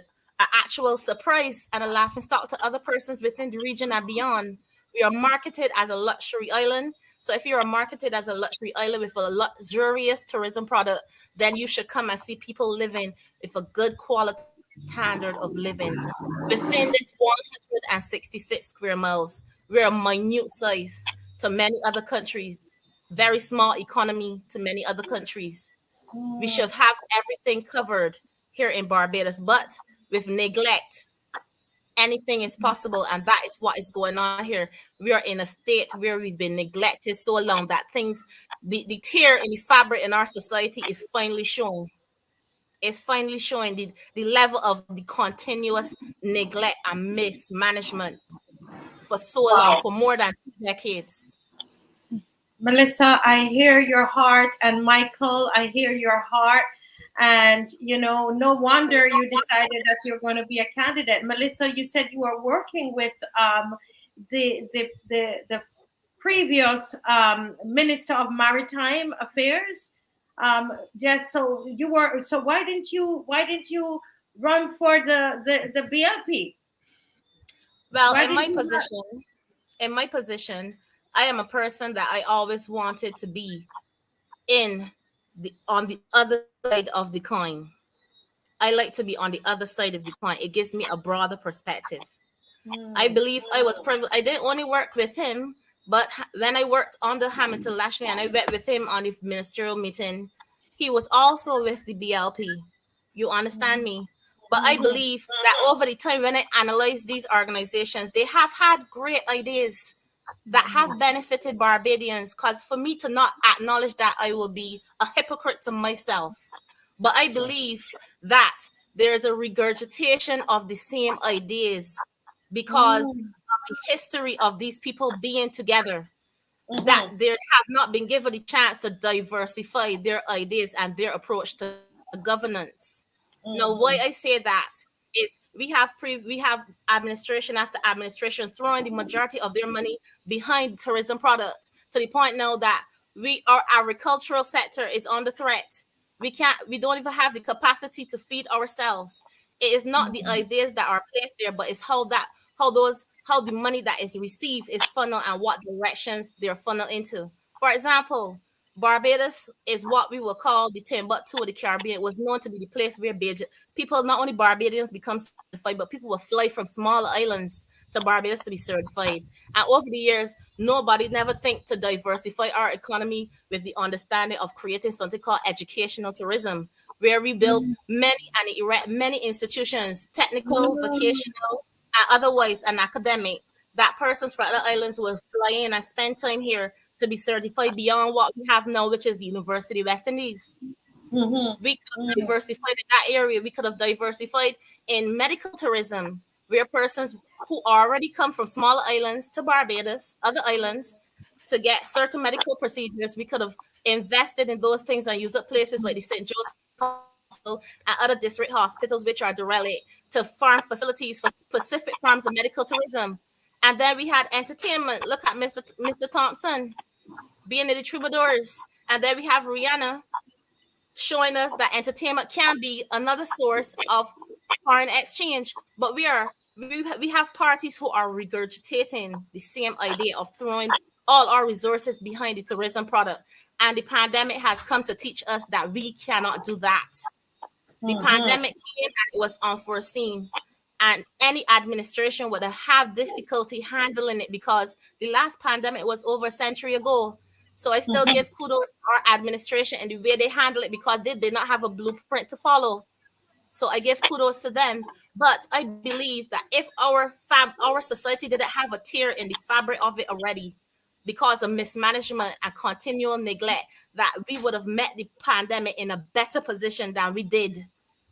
actual surprise and a laughing stock to other persons within the region and beyond. We are marketed as a luxury island. So if you're marketed as a luxury island with a luxurious tourism product, then you should come and see people living with a good quality standard of living within this 166 square miles. We're a minute size to many other countries, very small economy to many other countries. We should have everything covered here in Barbados, but with neglect, anything is possible, and that is what is going on here. We are in a state where we've been neglected so long that things, the tear in the fabric in our society is finally showing. It's finally showing the level of the continuous neglect and mismanagement for so long, wow. for more than 2 decades. Melissa, I hear your heart, and Michael, I hear your heart. And no wonder you decided that you're going to be a candidate. Melissa, you said you were working with the previous Minister of Maritime Affairs. Yes, so you were. So why didn't you run for the BLP? Well, Why did you not? in my position, I am a person that I always wanted to be in the on the other side of the coin. I like to be on the other side of the coin. It gives me a broader perspective. I Hmm. believe I was privileged. I didn't only work with him, but when I worked under Hamilton Lashley and I met with him on the ministerial meeting, he was also with the BLP. You understand me? But I Hmm. believe that over the time, when I analyze these organizations, they have had great ideas that have benefited Barbadians. Because for me to not acknowledge that, I will be a hypocrite to myself. But I That's right. believe that there's a regurgitation of the same ideas because Hmm. of the history of these people being together, that Hmm. they have not been given the chance to diversify their ideas and their approach to governance. Now, why I say that is we have administration after administration throwing the majority of their money behind tourism products to the point now that our agricultural sector is under threat. We don't even have the capacity to feed ourselves. It is not the ideas that are placed there, but it's how the money that is received is funneled and what directions they're funneled into. For example, Barbados is what we will call the Timbuktu of the Caribbean. It was known to be the place where people, not only Barbadians, become certified, but people will fly from smaller islands to Barbados to be certified. And over the years, nobody never think to diversify our economy with the understanding of creating something called educational tourism, where we build many and erect many institutions, technical, vocational, and otherwise, and academic, that persons from other islands will fly in and spend time here to be certified beyond what we have now, which is the University of West Indies. We could have diversified in that area. We could have diversified in medical tourism, where persons who already come from smaller islands to Barbados, other islands, to get certain medical procedures, we could have invested in those things and used up places like the St. Joseph Hospital and other district hospitals, which are derelict, to farm facilities for specific forms of medical tourism. And then we had entertainment. Look at Mr. Thompson being in the troubadours. And then we have Rihanna showing us that entertainment can be another source of foreign exchange. But we have parties who are regurgitating the same idea of throwing all our resources behind the tourism product. And the pandemic has come to teach us that we cannot do that. The pandemic came and it was unforeseen. And any administration would have difficulty handling it because the last pandemic was over a century ago. So I still give kudos to our administration and the way they handle it because they did not have a blueprint to follow. So I give kudos to them. But I believe that if our society didn't have a tear in the fabric of it already because of mismanagement and continual neglect, that we would have met the pandemic in a better position than we did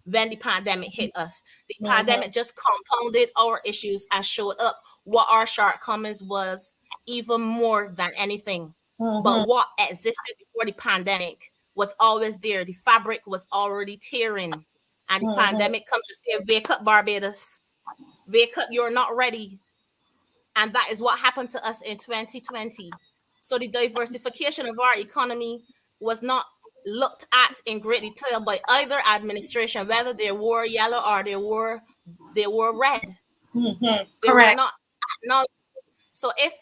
when the pandemic hit us. The pandemic just compounded our issues and showed up what our shortcomings was even more than anything. But what existed before the pandemic was always there. The fabric was already tearing. And the pandemic comes to say, wake up, Barbados. Wake up, you're not ready. And that is what happened to us in 2020. So the diversification of our economy was not looked at in great detail by either administration, whether they wore yellow or they wore red. They were Correct. not acknowledged. So if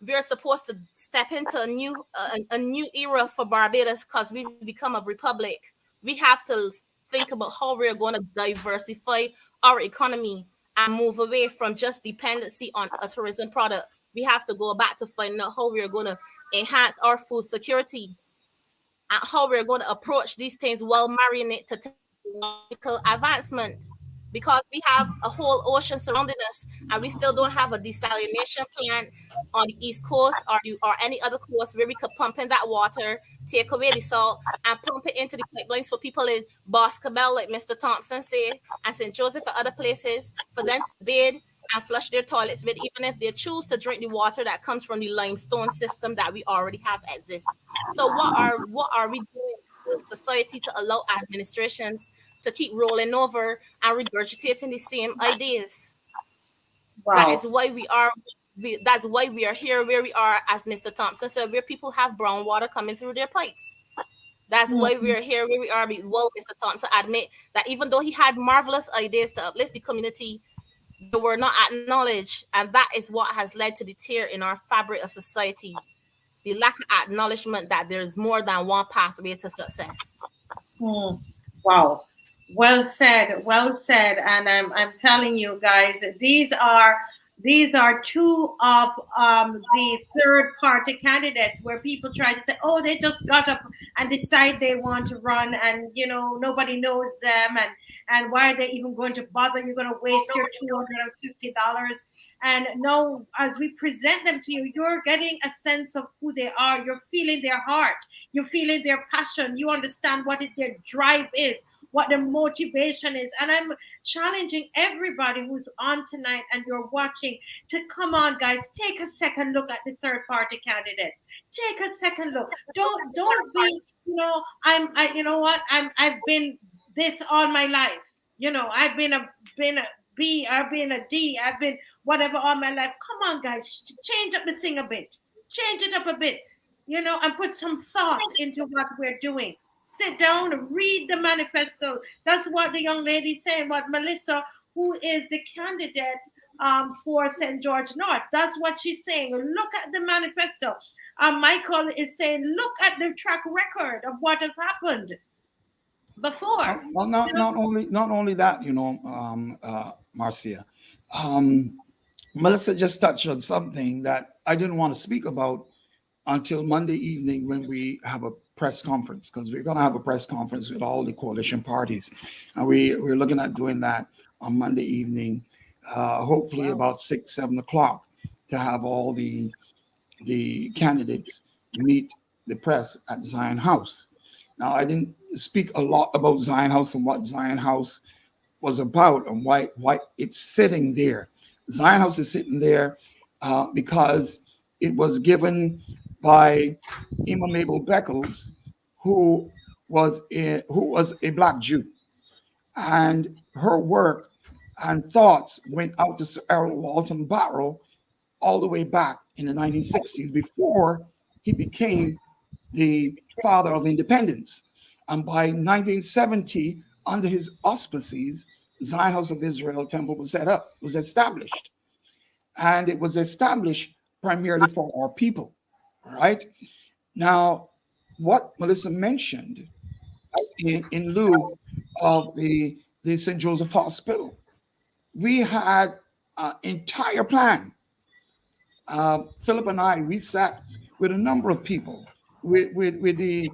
we're supposed to step into a new era for Barbados because we've become a republic, we have to think about how we're going to diversify our economy and move away from just dependency on a tourism product. We have to go back to finding out how we're going to enhance our food security and how we're going to approach these things while marrying it to technological advancement. Because we have a whole ocean surrounding us and we still don't have a desalination plant on the East Coast or any other coast where we could pump in that water, take away the salt, and pump it into the pipelines for people in Boscobel, like Mr. Thompson said, and St. Joseph and other places, for them to bathe and flush their toilets with, even if they choose to drink the water that comes from the limestone system that we already have exists. So what are we doing as a society to allow administrations to keep rolling over and regurgitating the same ideas? That Wow. is why that's why we are here where we are, as Mr. Thompson said, where people have brown water coming through their pipes. That's why we are here where we are. Well, Mr. Thompson admit that even though he had marvelous ideas to uplift the community, they were not acknowledged, and that is what has led to the tear in our fabric of society. The lack of acknowledgement that there's more than one pathway to success. Wow. Well said. Well said. And I'm telling you guys, these are two of the third party candidates where people try to say, oh, they just got up and decide they want to run, and nobody knows them, and why are they even going to bother? You're going to waste your $250. And no, as we present them to you, you're getting a sense of who they are. You're feeling their heart. You're feeling their passion. You understand what their drive is, what the motivation is. And I'm challenging everybody who's on tonight and you're watching to come on, guys, take a second look at the third party candidates. Take a second look. Don't be, I you know what? I've been this all my life. I've been a B, I've been a D, I've been whatever all my life. Come on, guys, change up the thing a bit. Change it up a bit, and put some thought into what we're doing. Sit down, read the manifesto. That's what the young lady's saying, what Melissa, who is the candidate for St. George North, that's what she's saying. Look at the manifesto. Michael is saying, look at the track record of what has happened before. Well, not only that, Marcia. Um, Melissa just touched on something that I didn't want to speak about until Monday evening when we have a press conference, because we're going to have a press conference with all the coalition parties, and we're looking at doing that on Monday evening, hopefully Wow. about 6, 7 o'clock, to have all the candidates meet the press at Zion House. Now, I didn't speak a lot about Zion House and what Zion House was about and why it's sitting there. Zion House is sitting there because it was given by Imam Abel Beckles, who was a black Jew, and her work and thoughts went out to Sir Errol Walton Barrow all the way back in the 1960s before he became the father of independence. And by 1970, under his auspices, Zion House of Israel Temple was established. And it was established primarily for our people. All right. Now, what Melissa mentioned in lieu of the St. Joseph Hospital, we had an entire plan. Philip and I, we sat with a number of people. With we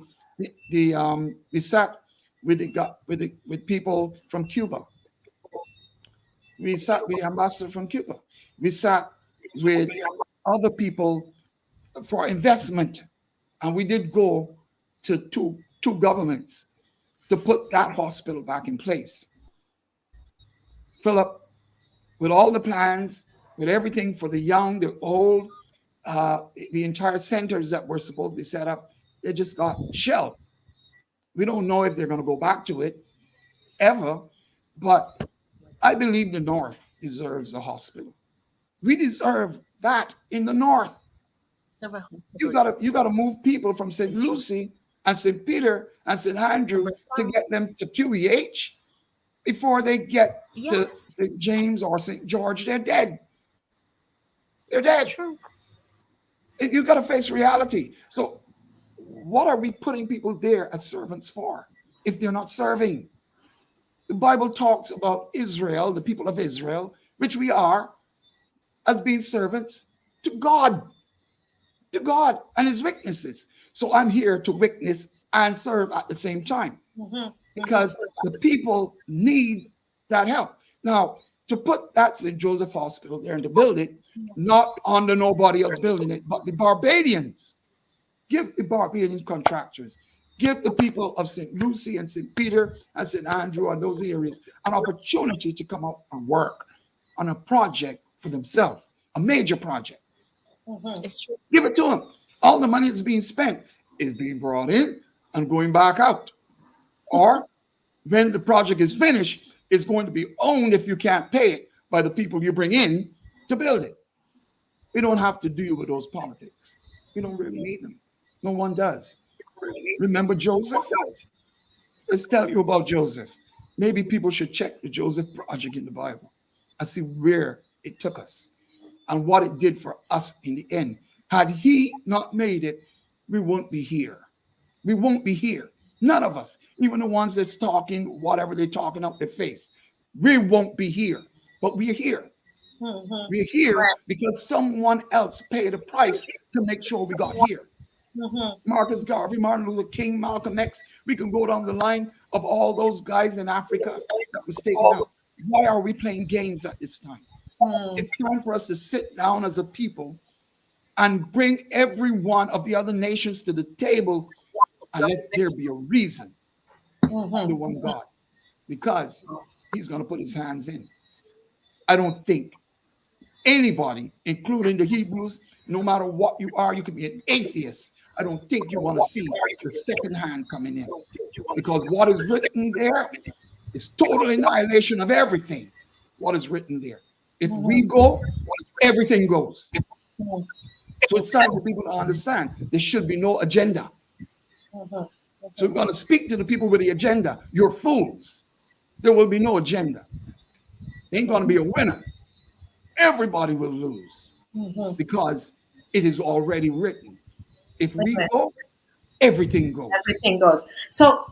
sat with people from Cuba. We sat with the ambassador from Cuba. We sat with other people for investment, and we did go to two governments to put that hospital back in place. Philip, with all the plans, with everything for the young, the old, the entire centers that were supposed to be set up, they just got shelved. We don't know if they're going to go back to it ever, but I believe the North deserves a hospital. We deserve that in the North. You gotta move people from St. Lucie and St. Peter and St. Andrew to get them to QEH before they get to Yes, St. James or St. George. They're dead. They're it's dead. true. You got to face reality. So, what are we putting people there as servants for if they're not serving? The Bible talks about Israel, the people of Israel, which we are, as being servants to God and his witnesses. So I'm here to witness and serve at the same time because the people need that help. Now, to put that St. Joseph Hospital there and to build it, not under nobody else building it, but the Barbadians. Give the Barbadian contractors, give the people of St. Lucie and St. Peter and St. Andrew and those areas an opportunity to come out and work on a project for themselves, a major project. It's true. Give it to them. All the money that's being spent is being brought in and going back out. Or when the project is finished, it's going to be owned if you can't pay it by the people you bring in to build it. We don't have to deal with those politics. We don't really need them. No one does. Remember Joseph? Let's tell you about Joseph. Maybe people should check the Joseph Project in the Bible and see where it took us and what it did for us in the end. Had he not made it, we won't be here. We won't be here. None of us, even the ones that's talking, whatever they're talking up their face, we won't be here. But we're here. We're here because someone else paid a price to make sure we got here. Marcus Garvey, Martin Luther King, Malcolm X. We can go down the line of all those guys in Africa that was taken out. Why are we playing games at this time? It's time for us to sit down as a people and bring every one of the other nations to the table and let there be a reason to one God, because he's going to put his hands in. I don't think anybody, including the Hebrews, no matter what you are, you could be an atheist. I don't think you want to see the second hand coming in, because what is written there It's total annihilation of everything. What is written there? If we go, everything goes. So it's time for people to understand there should be no agenda. So we're going to speak to the people with the agenda. You're fools. There will be no agenda. There ain't going to be a winner. Everybody will lose because it is already written. If we go, everything goes. Everything goes. So,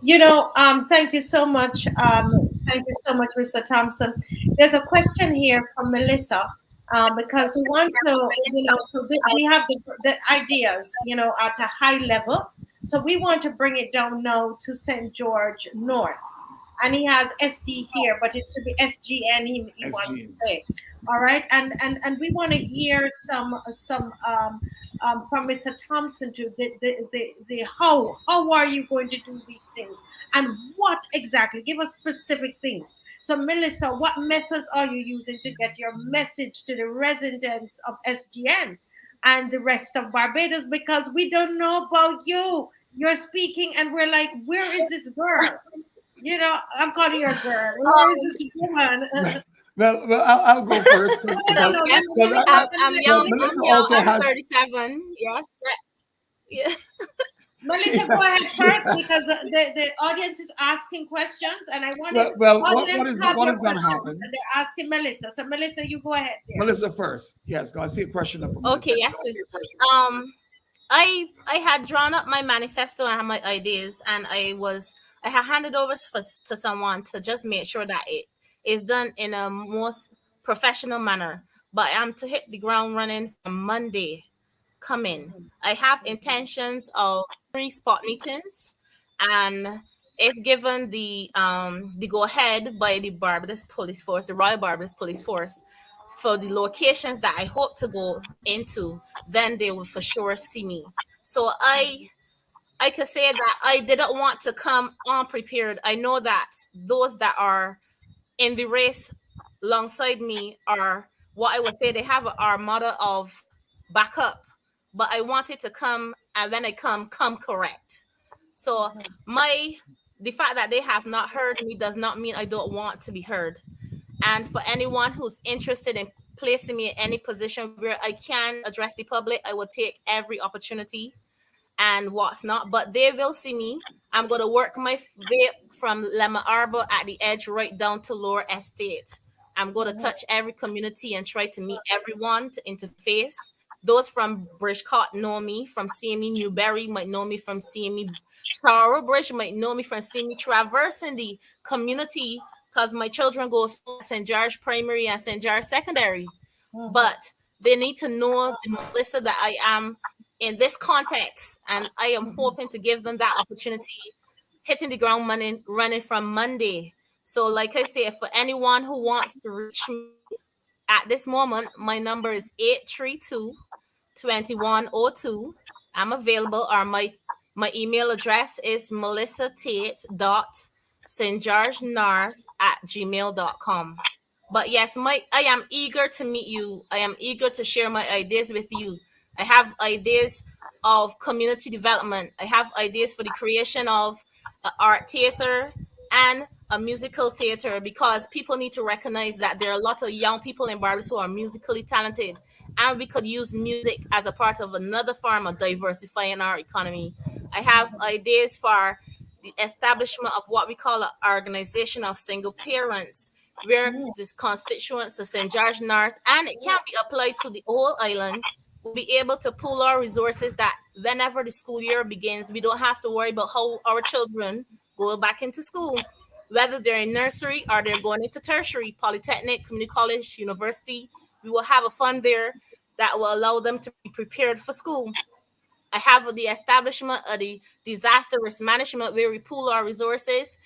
thank you so much. Thank you so much, Mr. Thompson. There's a question here from Melissa. Because we want to, we have the ideas, at a high level. So we want to bring it down now to St. George North. And he has SD here, but it should be SGN. He wants to say, all right. And we want to hear some from Mr. Thompson to the how are you going to do these things and what exactly? Give us specific things. So, Melissa, what methods are you using to get your message to the residents of SGN and the rest of Barbados? Because we don't know about you. You're speaking, and we're like, where is this girl? I'm calling her girl. Where is this woman? Well, I'll go first. I'm young. I'm 37. Yes. Yeah. Melissa, go ahead first because the audience is asking questions, and I want to. What is going to happen? And they're asking Melissa. So, Melissa, you go ahead. Dear. Melissa first. Yes, go. I see a question up. Okay. Yes. I had drawn up my manifesto and my ideas, and I had handed over to someone to just make sure that it is done in a most professional manner. But I'm to hit the ground running from Monday coming. I have intentions of 3 spot meetings, and if given the go ahead by the Barbados Police Force, the Royal Barbados Police Force, for the locations that I hope to go into, then they will for sure see me. So I could say that I didn't want to come unprepared. I know that those that are in the race alongside me are what I would say they have an armada of backup, but I wanted to come, and when I come correct. So the fact that they have not heard me does not mean I don't want to be heard. And for anyone who's interested in placing me in any position where I can address the public, I will take every opportunity and what's not. But they will see me. I'm going to work my way from Lemma Arbor at the edge right down to Lower Estate. I'm going to touch every community and try to meet everyone to interface. Those from Bridgecourt know me from seeing me. Newberry might know me from seeing me. Bridge might know me from seeing me traversing the community because my children go to St. George Primary and St. George Secondary. But they need to know the Melissa that I am in this context. And I am hoping to give them that opportunity, hitting the ground running from Monday. So like I say, for anyone who wants to reach me at this moment, my number is 832-2102. I'm available, or my email address is melissatate.stgeorgenorth@gmail.com. But yes, I am eager to meet you. I am eager to share my ideas with you. I have ideas of community development. I have ideas for the creation of an art theater and a musical theater, because people need to recognize that there are a lot of young people in Barbados who are musically talented, and we could use music as a part of another form of diversifying our economy. I have ideas for the establishment of what we call an organization of single parents, where this constituents of St. George North, and it can be applied to the whole island, will be able to pool our resources that whenever the school year begins, we don't have to worry about how our children go back into school, whether they're in nursery or they're going into tertiary, polytechnic, community college, university. We will have a fund there that will allow them to be prepared for school. I have the establishment of the disaster risk management, where we pool our resources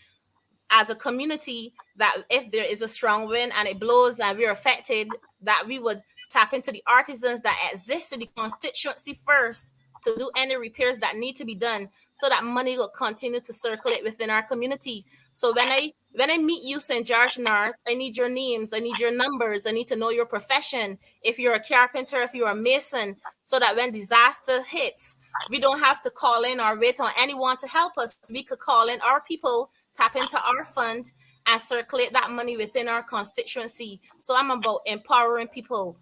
as a community, that if there is a strong wind and it blows and we're affected, that we would tap into the artisans that exist in the constituency first to do any repairs that need to be done, so that money will continue to circulate within our community. So when I meet you, St. George North, I need your names, I need your numbers, I need to know your profession. If you're a carpenter, if you're a mason, so that when disaster hits, we don't have to call in or wait on anyone to help us. We could call in our people, tap into our fund, and circulate that money within our constituency. So I'm about empowering people.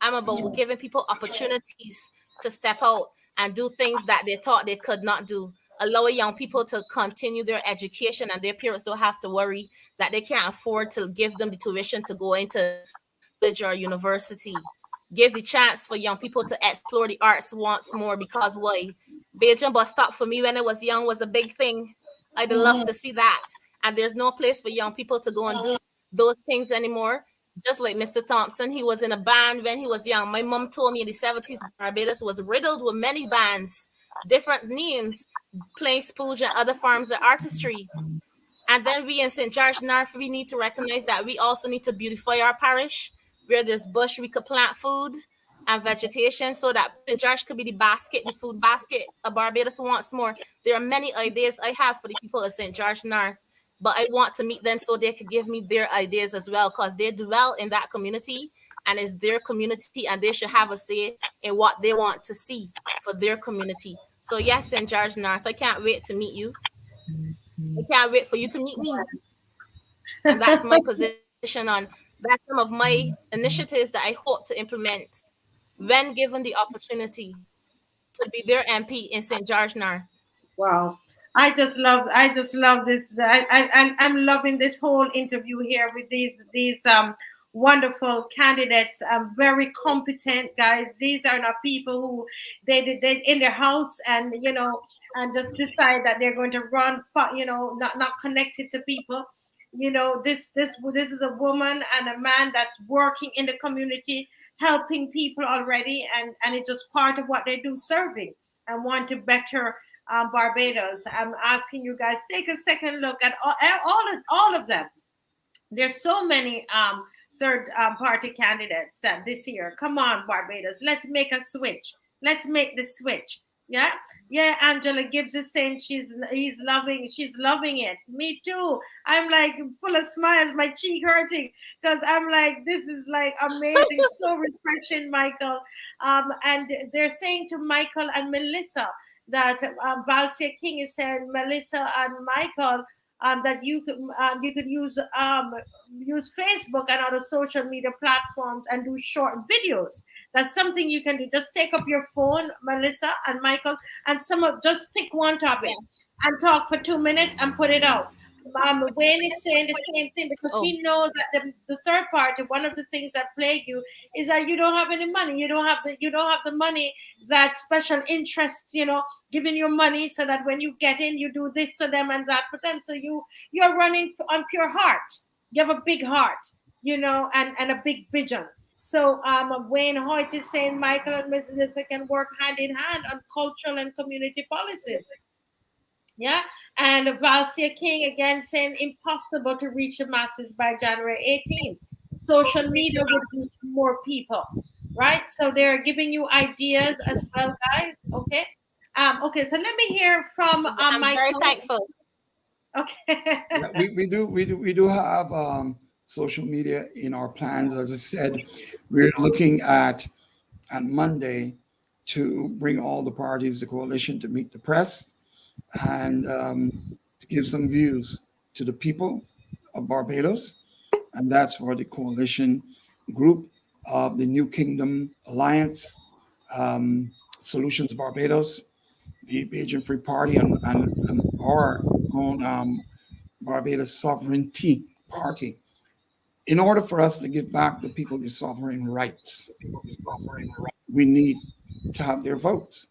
I'm about giving people opportunities to step out and do things that they thought they could not do. Allowing young people to continue their education and their parents don't have to worry that they can't afford to give them the tuition to go into college or university. Give the chance for young people to explore the arts once more because why? Beijing bus stop for me when I was young was a big thing. I'd love to see that. And there's no place for young people to go and do those things anymore. Just like Mr. Thompson, he was in a band when he was young. My mom told me in the 70s, Barbados was riddled with many bands, different names, playing spooge and other forms of artistry. And then we in St. George North, we need to recognize that we also need to beautify our parish. Where there's bush, we could plant food and vegetation so that St. George could be the basket, the food basket of Barbados once more. There are many ideas I have for the people of St. George North, but I want to meet them so they could give me their ideas as well because they dwell in that community and it's their community and they should have a say in what they want to see for their community. So yes, St. George North, I can't wait to meet you. I can't wait for you to meet me. And that's my position on that's some of my initiatives that I hope to implement when given the opportunity to be their MP in St. George North. Wow. I just love this. I'm loving this whole interview here with these wonderful candidates, very competent guys. These are not people who they in their house and and just decide that they're going to run for, not connected to people. This is a woman and a man that's working in the community, helping people already, and it's just part of what they do, serving and want to better Barbados. I'm asking you guys, take a second look at all of them. There's so many third party candidates that this year. Come on, Barbados, let's make a switch. Let's make the switch. Yeah, yeah. Angela Gibbs is saying she's loving it. Me too. I'm like full of smiles, my cheek hurting because I'm like, this is like amazing, so refreshing, Michael. And they're saying to Michael and Melissa that Valsia King is saying, Melissa and Michael, that you could use Facebook and other social media platforms and do short videos. That's something you can do. Just take up your phone, Melissa and Michael, and just pick one topic and talk for 2 minutes and put it out. Wayne is saying the same thing because we know that the third party, one of the things that plague you is that you don't have any money. You don't have the money that special interest, giving you money so that when you get in, you do this to them and that for them. So you're running on pure heart. You have a big heart, and a big vision. So Wayne Hoyt is saying Michael and Miss Melissa can work hand in hand on cultural and community policies. Yeah. And Valsia King again saying impossible to reach the masses by January 18th. Social media would reach more people, right? So they're giving you ideas as well, guys. Okay. Okay, so let me hear from I'm Michael. very thankful. Okay. Yeah, we do have social media in our plans. As I said, we're looking at Monday to bring all the parties, the coalition, to meet the press and to give some views to the people of Barbados. And that's for the coalition group of the New Kingdom Alliance, Solutions Barbados, the Bajan Free Party, and our own Barbados Sovereignty Party. In order for us to give back the people their sovereign rights, we need to have their votes.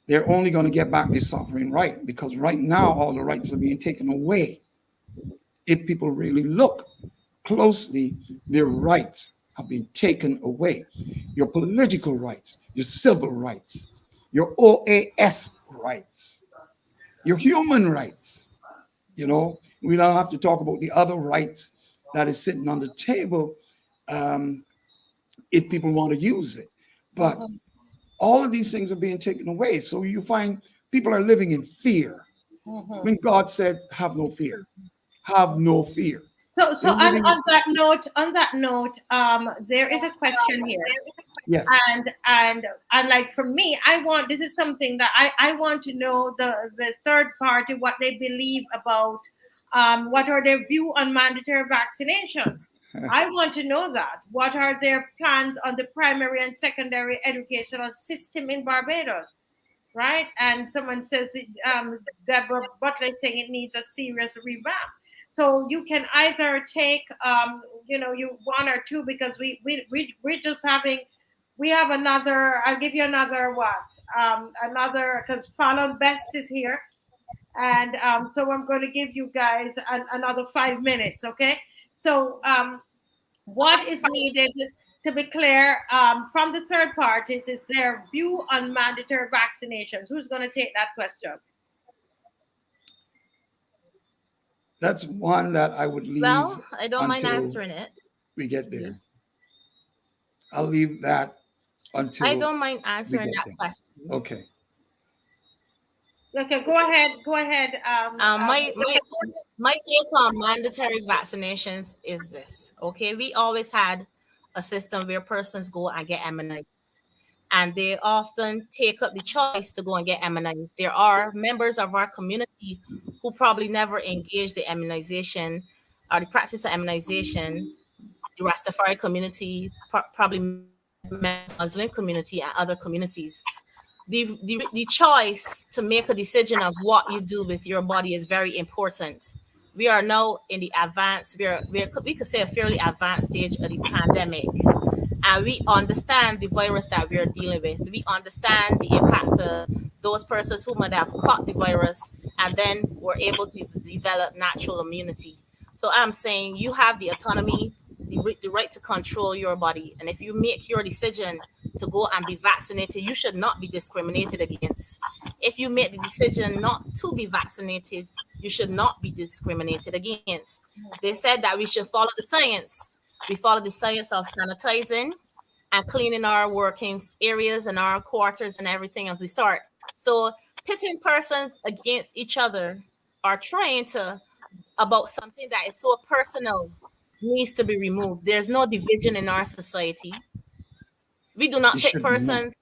They're only going to get back their sovereign right because right now all the rights are being taken away. If people really look closely, their rights have been taken away. Your political rights, your civil rights, your OAS rights, your human rights. We don't have to talk about the other rights that is sitting on the table if people want to use it. But all of these things are being taken away. So you find people are living in fear. When God said, have no fear, have no fear. So on that note, there is a question here. Yes. And like for me, this is something that I want to know the third party what they believe about What are their view on mandatory vaccinations? I want to know that. What are their plans on the primary and secondary educational system in Barbados? Right? And someone says, Deborah Butler is saying it needs a serious revamp. So you can either take, you one or two, because we're just having, we have another, I'll give you another another, because Fallon Best is here. And so I'm going to give you guys another 5 minutes, okay? So what is needed, to be clear, from the third parties is their view on mandatory vaccinations. Who's going to take that question? That's one that I would leave Well, I don't mind until answering it. we get there. I'll leave that until I don't mind we answering get that there. question. Okay. Okay, go ahead. Go ahead. My take on mandatory vaccinations is this. Okay, we always had a system where persons go and get immunized, and they often take up the choice to go and get immunized. There are members of our community who probably never engaged the immunization or the practice of immunization. The Rastafari community, probably Muslim community, and other communities. The choice to make a decision of what you do with your body is very important. We are now in the advanced, we could say a fairly advanced stage of the pandemic, and we understand the virus that we are dealing with. We understand the impacts of those persons who might have caught the virus and then were able to develop natural immunity. So I'm saying you have the autonomy, the right to control your body. And if you make your decision to go and be vaccinated, you should not be discriminated against. If you make the decision not to be vaccinated, you should not be discriminated against. They said that we should follow the science. We follow the science of sanitizing and cleaning our working areas and our quarters and everything of the sort. So pitting persons against each other or trying to about something that is so personal needs to be removed. There's no division in our society. We do It not pit should be more. persons.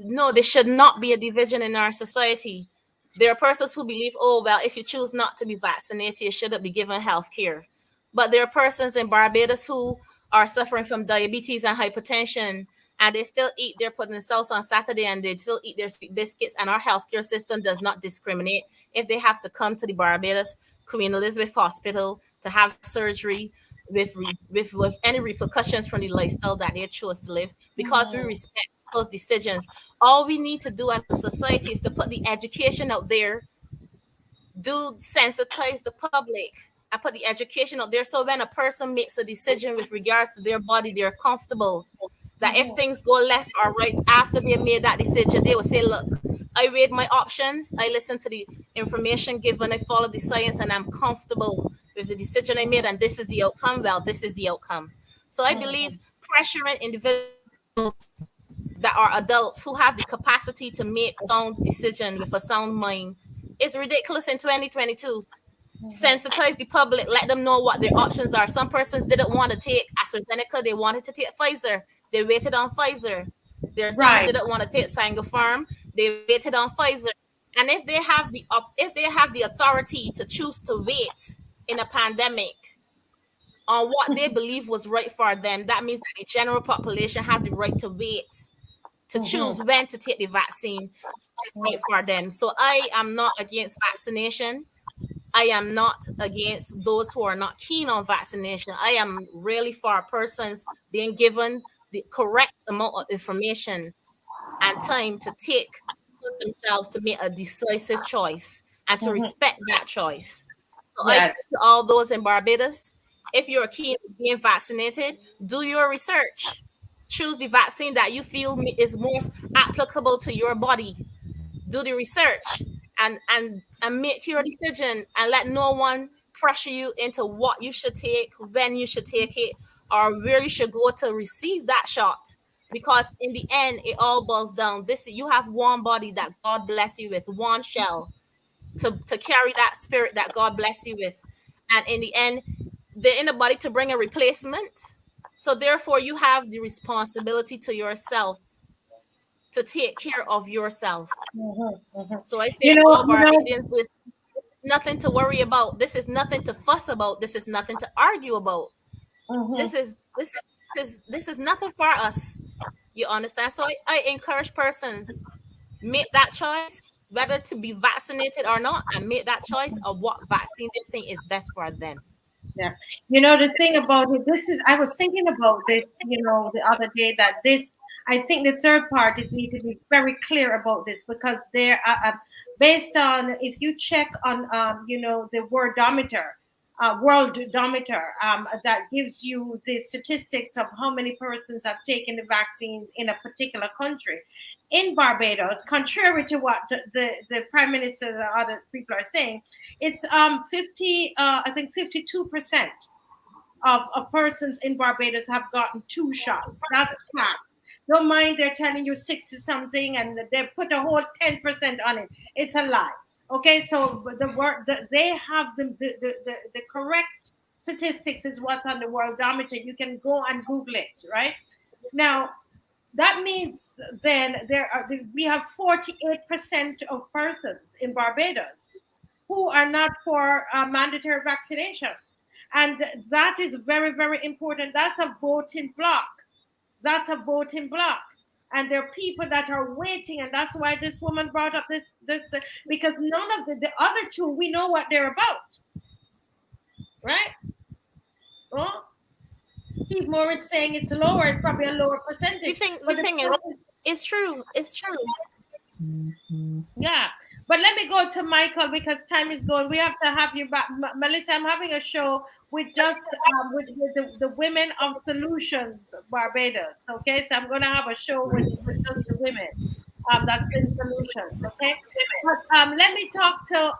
No, there should not be a division in our society. There are persons who believe, oh, well, if you choose not to be vaccinated, you shouldn't be given health care. But there are persons in Barbados who are suffering from diabetes and hypertension, and they still eat their pudding sauce on Saturday, and they still eat their sweet biscuits, and our healthcare system does not discriminate if they have to come to the Barbados Queen Elizabeth Hospital to have surgery with any repercussions from the lifestyle that they chose to live, because we respect those decisions. All we need to do as a society is to put the education out there, do sensitize the public. I put the education out there so when a person makes a decision with regards to their body, they're comfortable. That if things go left or right after they made that decision, they will say, look, I weighed my options, I listened to the information given, I followed the science, and I'm comfortable with the decision I made, and this is the outcome. Well, this is the outcome. So I believe pressuring individuals that are adults who have the capacity to make sound decision with a sound mind is ridiculous in 2022. Sensitize the public, let them know what their options are. Some persons didn't want to take AstraZeneca, they wanted to take Pfizer. They waited on Pfizer. There are some who Right. didn't want to take Sinopharm, they waited on Pfizer. And if they have the authority to choose to wait in a pandemic on what they believe was right for them, that means that the general population have the right to wait to choose when to take the vaccine, which is right for them. So I am not against vaccination. I am not against those who are not keen on vaccination. I am really for persons being given the correct amount of information and time to take themselves to make a decisive choice and to respect that choice. So I say Yes. to all those in Barbados, if you're keen on being vaccinated, do your research. Choose the vaccine that you feel is most applicable to your body. Do the research and make your decision, and let no one pressure you into what you should take, when you should take it, or where you should go to receive that shot. Because in the end, it all boils down. This you have one body that God bless you with, one shell to carry that spirit that God bless you with. And in the end, there ain't nobody to bring a replacement. So therefore, you have the responsibility to yourself to take care of yourself. So I say You to know, all Barbadians this nothing to worry about. This is nothing to fuss about. This is nothing to argue about. Mm-hmm. This is nothing for us. You understand? So I encourage persons, make that choice whether to be vaccinated or not, and make that choice of what vaccine they think is best for them. Yeah. You know, the thing about it, this is, I was thinking about this, you know, the other day that this, I think the third parties need to be very clear about this because they're based on, if you check on, you know, the worldometer, that gives you the statistics of how many persons have taken the vaccine in a particular country. In Barbados, contrary to what the prime minister and other people are saying, it's 50, I think 52% of persons in Barbados have gotten two shots. That's facts. Don't mind they're telling you 60 something and they put a whole 10% on it. It's a lie. Okay, so they have the correct statistics is what's on the worldometer. You can go and Google it, right? Now, that means then we have 48% of persons in Barbados who are not for mandatory vaccination. And that is very, very important. That's a voting block. That's a voting block. And there are people that are waiting, and that's why this woman brought up this because none of the other two, we know what they're about, right? Well, Steve Moritz saying it's lower, it's probably a lower percentage. The thing is, it's true. It's true. Yeah, but let me go to Michael because time is going. We have to have you back, Melissa. I'm having a show with just with the women of Solutions Barbados. Okay, so I'm going to have a show with just the women. That's in Solutions. Okay, but let me talk to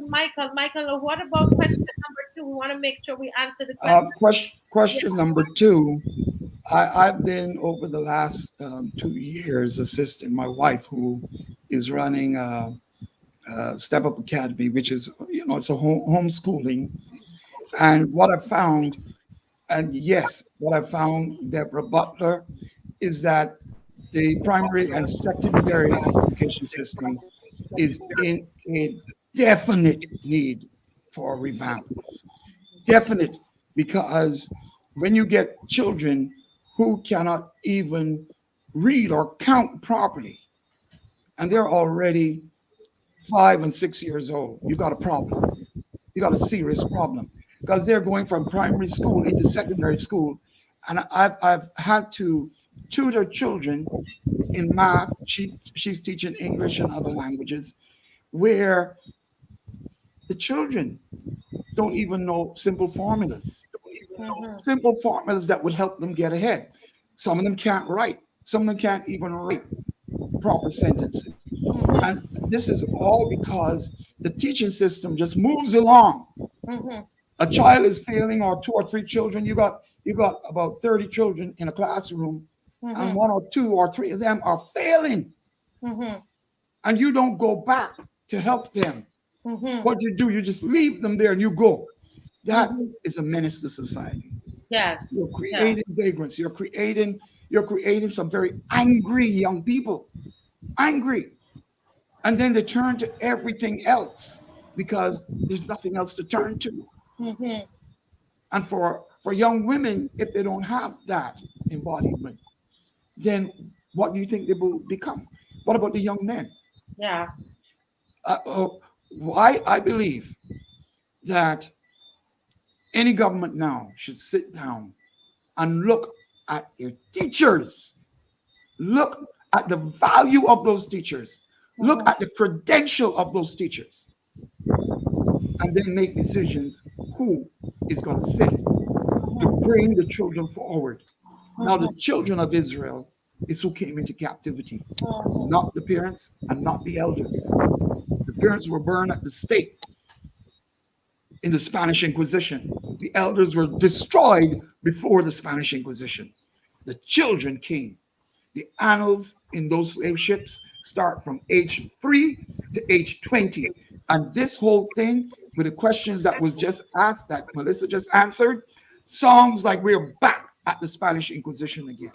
Michael. Michael, what about question number 2? We want to make sure we answer the question. Question number 2. I've been over the last 2 years assisting my wife, who is running Step Up Academy, which is, you know, it's a homeschooling. And what I found, Deborah Butler, is that the primary and secondary education system is in a definite need for a revamp. Definite, because when you get children who cannot even read or count properly, and they're already 5 and 6 years old, you got a problem. You got a serious problem because they're going from primary school into secondary school. And I've had to tutor children in math. She's teaching English and other languages where the children don't even know simple formulas. Simple formulas that would help them get ahead. Some of them can't write. Some of them can't even write proper sentences. And this is all because the teaching system just moves along. A child is failing, or 2 or 3 children. You got about 30 children in a classroom, and 1 or 2 or 3 of them are failing. And you don't go back to help them. What you do, you just leave them there and you go. That is a menace to society. Yes. You're creating vagrants. You're creating some very angry young people. Angry. And then they turn to everything else because there's nothing else to turn to. And for young women, if they don't have that embodiment, then what do you think they will become? What about the young men? Yeah. Why I believe that any government now should sit down and look at their teachers, look at the value of those teachers, look at the credential of those teachers, and then make decisions who is going to sit to bring the children forward. Now, the children of Israel is who came into captivity, not the parents and not the elders. The parents were burned at the stake in the Spanish Inquisition. The elders were destroyed before the Spanish Inquisition. The children came. The annals in those slave ships start from age 3 to age 20. And this whole thing, with the questions that was just asked, that Melissa just answered, sounds like we're back at the Spanish Inquisition again.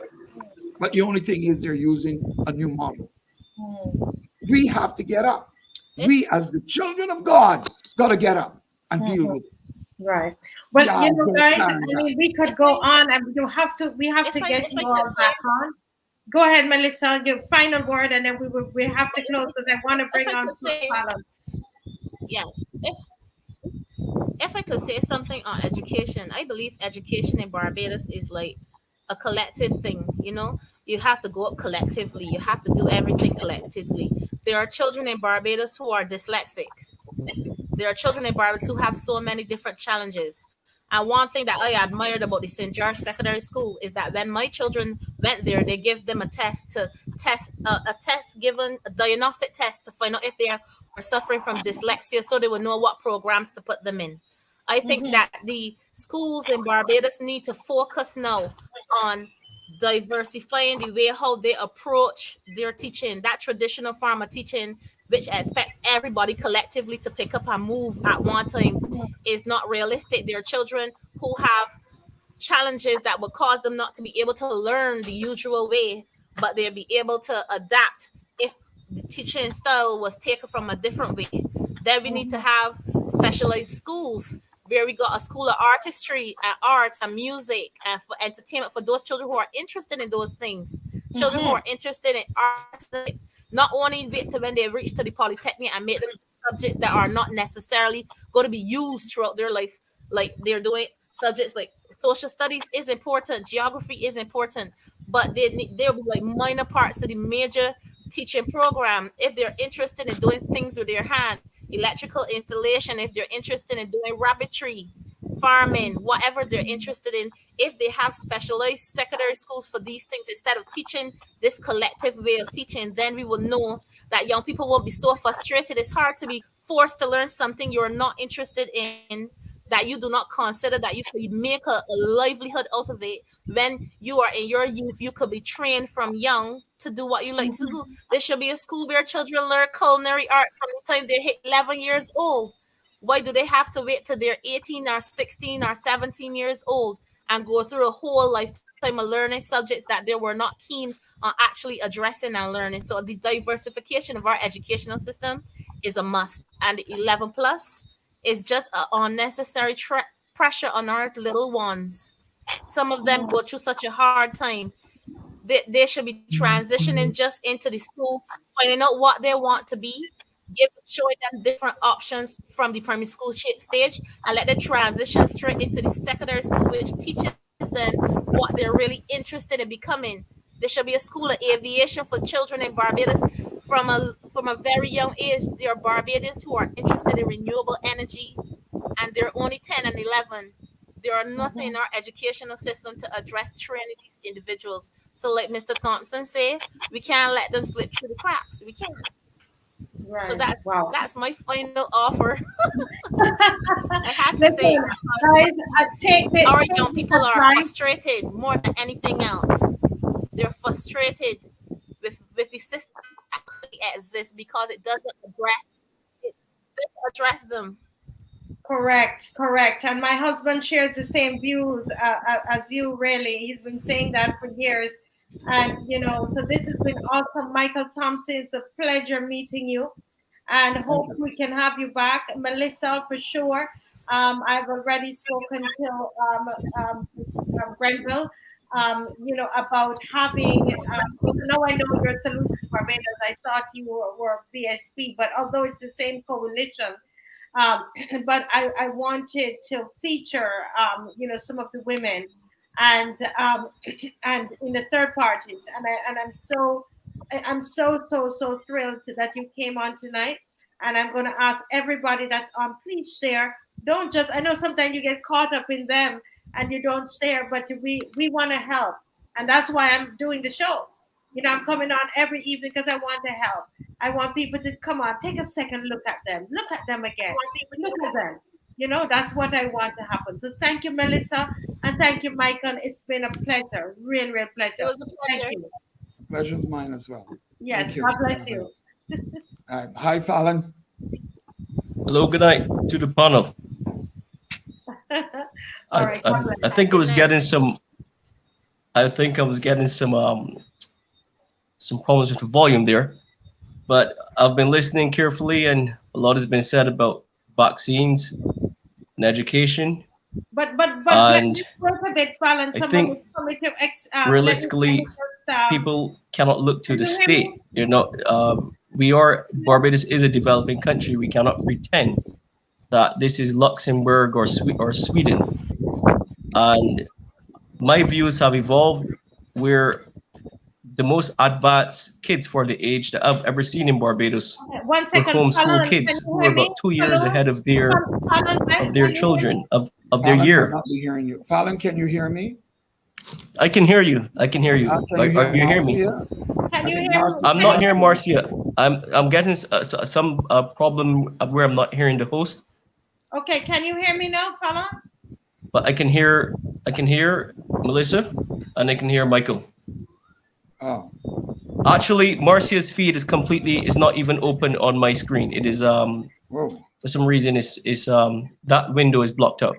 But the only thing is they're using a new model. We have to get up. We, as the children of God, got to get up and deal with it. Right. Well, Yeah, you know, don't guys, stand I that. mean, we could If go I on, and we have to get if you I all could back say, on. Go ahead, Melissa, your final word, and then we have to but close because I want to if bring I on could say, Fallon. yes, if I could say something on education, I believe education in Barbados is like a collective thing. You know, you have to go up collectively. You have to do everything collectively. There are children in Barbados who are dyslexic. There are children in Barbados who have so many different challenges. And one thing that I admired about the St. George Secondary School is that when my children went there, they give them a test to test a test given a diagnostic test to find out if they are suffering from dyslexia, so they will know what programs to put them in. I think Mm-hmm. that the schools in Barbados need to focus now on diversifying the way how they approach their teaching, that traditional form of teaching, which expects everybody collectively to pick up and move at one time, is not realistic. There are children who have challenges that would cause them not to be able to learn the usual way, but they'll be able to adapt if the teaching style was taken from a different way. Then we need to have specialized schools where we got a school of artistry and arts and music and for entertainment for those children who are interested in those things. Children who Mm-hmm. are interested in artism, not only wait to when they reach to the polytechnic and make them subjects that are not necessarily going to be used throughout their life, like they're doing subjects like social studies is important, geography is important, but there'll be like minor parts of the major teaching program if they're interested in doing things with their hand, electrical installation, if they're interested in doing rabbitry, farming, whatever they're interested in. If they have specialized secondary schools for these things instead of teaching this collective way of teaching, then we will know that young people won't be so frustrated. It's hard to be forced to learn something you're not interested in, that you do not consider that you could make a livelihood out of it. When you are in your youth, you could be trained from young to do what you like to do. There should be a school where children learn culinary arts from the time they hit 11 years old. Why do they have to wait till they're 18 or 16 or 17 years old and go through a whole lifetime of learning subjects that they were not keen on actually addressing and learning? So the diversification of our educational system is a must. And the 11 plus is just an unnecessary pressure on our little ones. Some of them go through such a hard time. They should be transitioning just into the school, finding out what they want to be, showing them different options from the primary school stage, and let them transition straight into the secondary school, which teaches them what they're really interested in becoming. There should be a school of aviation for children in Barbados from a very young age. There are Barbadians who are interested in renewable energy, and they're only 10 and 11. There are nothing in our educational system to address training these individuals. So, like Mr. Thompson said, we can't let them slip through the cracks. We can't. So Right. that's Wow. that's my final offer. I had to say it Listen, because guys, our take young this people are advice. frustrated more than anything else. They're frustrated with the system that currently exists because it doesn't address them. Correct, correct. And my husband shares the same views as you, really. He's been saying that for years. And, you know, so this has been awesome. Michael Thompson, it's a pleasure meeting you. And Thank hope you. we can have you back. Melissa, for sure. I've already spoken to Grenville, you know, about having, now I know your Solution Barbados. I thought you were BSP, but although it's the same coalition, um, but I wanted to feature, you know, some of the women and and in the third parties, and I'm so thrilled that you came on tonight. And I'm going to ask everybody that's on, please share. Don't just, I know sometimes you get caught up in them and you don't share, but we want to help, and that's why I'm doing the show. You know, I'm coming on every evening because I want to help. I want people to come on, take a second look at them again, look at them. You know, that's what I want to happen. So thank you, Melissa, and thank you, Michael. It's been a pleasure, real It pleasure. was a Thank pleasure. you. Pleasure's mine as well. Yes, Thank you. God bless you. All right. Hi, Fallon. Hello, good night to the panel. All right, God bless. I think I Good was night. getting some. I think I was getting some problems with the volume there. but I've been listening carefully, and a lot has been said about vaccines and education. But let And me work a bit, Fallon. I Someone think was coming to let me realistically, just people cannot look to can the you hear me? state. You know, we are Barbados is a developing country. We cannot pretend that this is Luxembourg or Sweden. And my views have evolved. We're the most advanced kids for the age that I've ever seen in Barbados. Okay, one We're second, homeschool Fallon. Can kids you who are hear me? about 2 years Fallon, ahead Fallon of West, their can you hear me? children, of their Fallon, I'm year. not hearing you. Fallon, can you hear me? I can hear you. I can hear you. Can you hear Are you hearing me? Marcia? Can I you think hear me? Marcia. I'm not hearing Marcia. I'm getting some problem where I'm not hearing the host, Okay, can you hear me now, Fallon? but I can hear Melissa, and I can hear Michael. Oh, Actually, Marcia's feed is not even open on my screen. It is whoa. for some reason is that window is blocked out.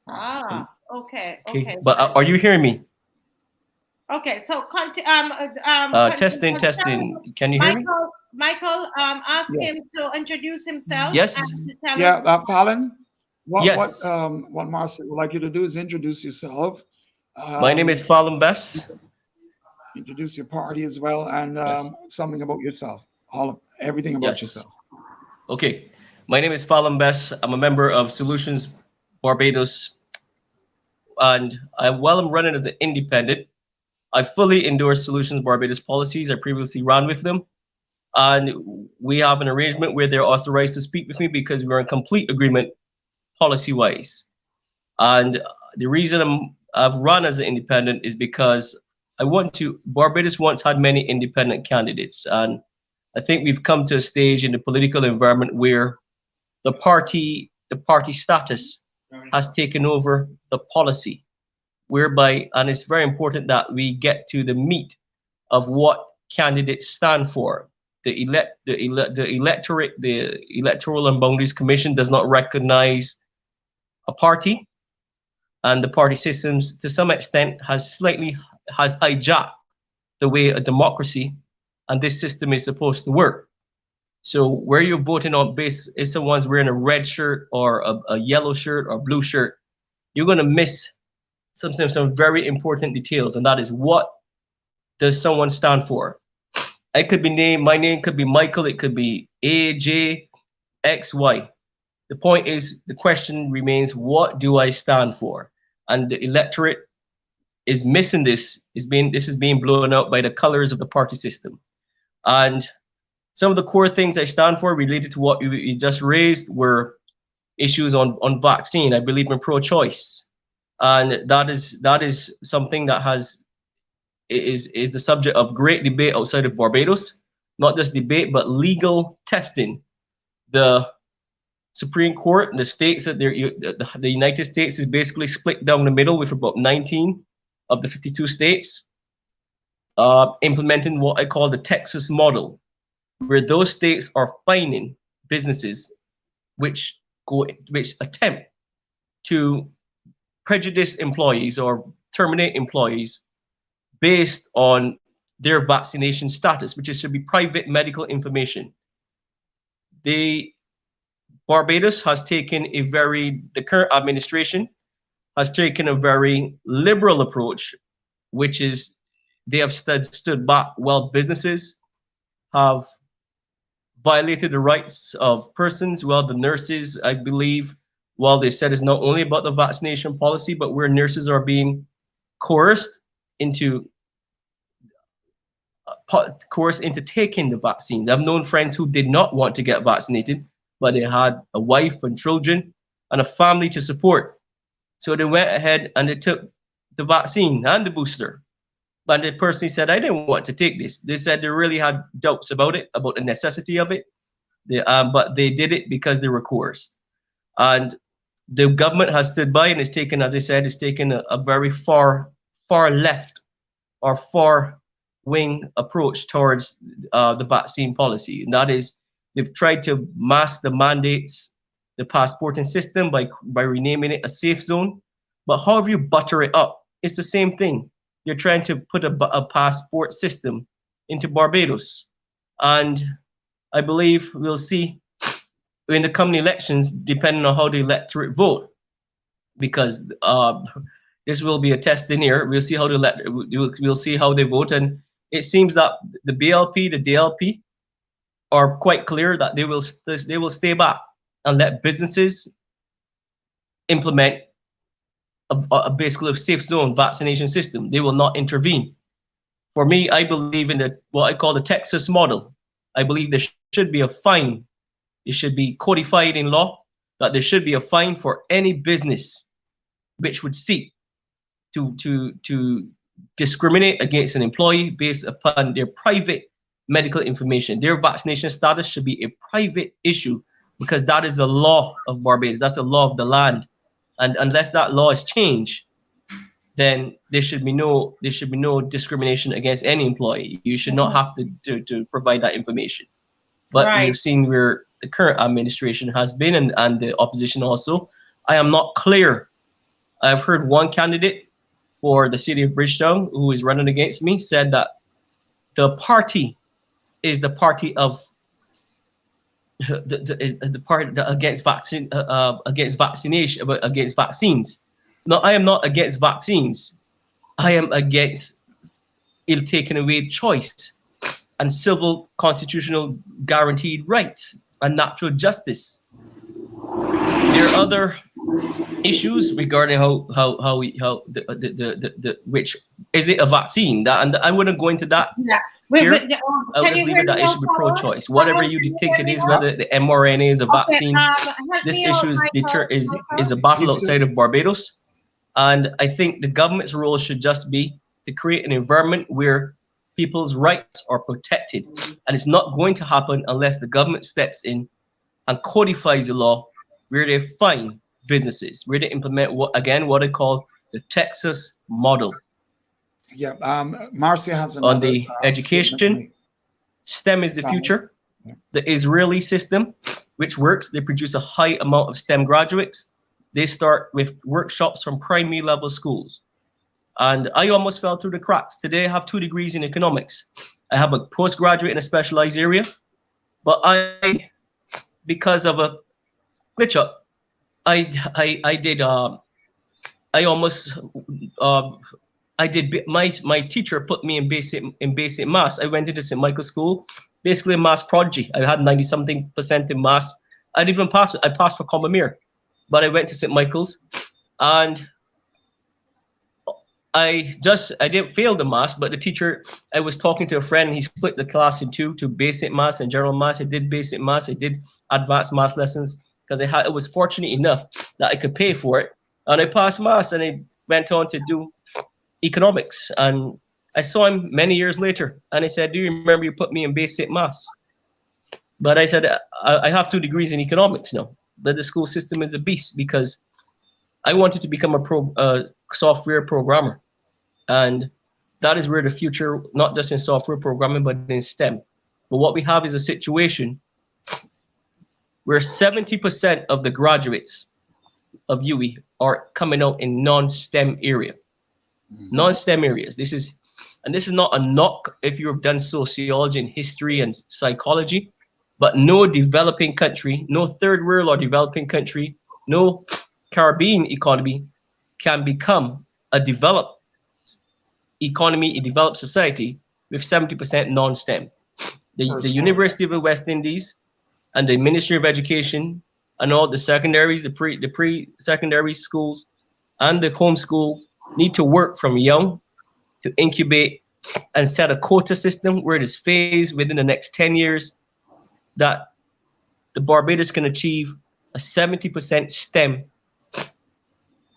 Ah, okay, Okay, okay, but fine. are you hearing me? Okay, so Testing. Can you hear me? Michael, ask Yeah. him to introduce himself Yes. and to tell Yeah, us. Fallon, Yes. what Marcia would like you to do is introduce yourself. My name is Fallon Bess. Introduce your party as well, and Yes. something about yourself. Everything about Yes. yourself. Okay. My name is Fallon Bess. I'm a member of Solutions Barbados, and while I'm running as an independent, I fully endorse Solutions Barbados policies. I previously ran with them, and we have an arrangement where they're authorized to speak with me because we're in complete agreement policy-wise. And the reason I've run as an independent is because Barbados once had many independent candidates, and I think we've come to a stage in the political environment where the party status has taken over the policy, whereby, and it's very important that we get to the meat of what candidates stand for. The electorate, the Electoral and Boundaries Commission does not recognize a party, and the party systems to some extent has hijacked the way a democracy and this system is supposed to work. So where you're voting on base is someone's wearing a red shirt or a yellow shirt or blue shirt, you're going to miss sometimes some very important details, and that is, what does someone stand for? I could be named, my name could be Michael, it could be A, J, X, Y. The point is, the question remains, what do I stand for? And the electorate is missing this. This is being blown out by the colors of the party system. And some of the core things I stand for related to what you just raised were issues on vaccine. I believe in pro-choice, and that is something that is the subject of great debate outside of Barbados. Not just debate, but legal testing. The Supreme Court and the states that the United States is basically split down the middle with about 19 of the 52 states implementing what I call the Texas model, where those states are fining businesses which attempt to prejudice employees or terminate employees based on their vaccination status, which should be private medical information. Barbados has taken the current administration has taken a very liberal approach, which is they have stood back while businesses have violated the rights of persons. Well, the nurses, I believe, while they said it's not only about the vaccination policy, but where nurses are being coerced into taking the vaccines. I've known friends who did not want to get vaccinated, but they had a wife and children and a family to support. So they went ahead and they took the vaccine and the booster. But they personally said, I didn't want to take this. They said they really had doubts about it, about the necessity of it. But they did it because they were coerced. And the government has stood by and has taken, as I said, it's taken a very far left or far wing approach towards the vaccine policy. And that is, they've tried to mask the mandates, the passporting system by renaming it a safe zone. But however you butter it up, it's the same thing. You're trying to put a passport system into Barbados. And I believe we'll see in the coming elections, depending on how the electorate vote, because this will be a test in here. We'll see how we'll see how they vote, and it seems that the BLP, the DLP, are quite clear that they will stay back and let businesses implement basically a safe zone vaccination system. They will not intervene. For me, I believe in what I call the Texas model. I believe there should be a fine. It should be codified in law that there should be a fine for any business which would seek to discriminate against an employee based upon their private medical information. Their vaccination status should be a private issue, because that is the law of Barbados. That's the law of the land. And unless that law is changed, then there should be no discrimination against any employee. You should not have to provide that information. But Right. we've seen where the current administration has been, and the opposition also. I am not clear. I've heard one candidate for the city of Bridgetown who is running against me said that the party is the party of the party against vaccination, against vaccines. No, I am not against vaccines. I am against it taking away choice and civil constitutional guaranteed rights and natural justice. There are other issues regarding the which is it a vaccine, that, and I wouldn't go into that. Yeah. Here, I'll Can just you leave hear it that me it now, should be Paula? pro-choice. Whatever Paula, you can think hear it me is, now? whether the mRNA is a vaccine, help this me out, issue is Michael. a battle Is it- outside of Barbados, and I think the government's role should just be to create an environment where people's rights are protected, and it's not going to happen unless the government steps in and codifies the law, where they fine businesses, where they implement what I call the Texas model. Yeah, Marcia has On another the statement to education, make. STEM is the Fine. future. Yeah. The Israeli system, which works, they produce a high amount of STEM graduates. They start with workshops from primary level schools. And I almost fell through the cracks. Today I have 2 degrees in economics. I have a postgraduate in a specialized area, but because of a glitch up, I did my teacher put me in basic maths. I went into St. Michael's School, basically a maths prodigy. I had 90-something% in maths. I didn't even pass it. I passed for Common Mere, but I went to St. Michael's, and I didn't fail the maths, but the teacher, I was talking to a friend, he split the class in 2 to basic maths and general maths. I did basic maths, I did advanced maths lessons, because I was fortunate enough that I could pay for it, and I passed maths, and I went on to do economics. And I saw him many years later, and I said, "Do you remember you put me in basic maths?" But I said, I have 2 degrees in economics now, but the school system is a beast, because I wanted to become a software programmer, and that is where the future, not just in software programming, but in STEM. But what we have is a situation where 70% of the graduates of UE are coming out in non-STEM area. Non-STEM areas. This is not a knock if you've done sociology and history and psychology, but no developing country, no third world or developing country, no Caribbean economy can become a developed economy, a developed society with 70% non-STEM. The University of the West Indies and the Ministry of Education and all the secondaries, the pre-secondary schools and the home schools need to work from young to incubate and set a quota system where it is phased within the next 10 years that the Barbados can achieve a 70% STEM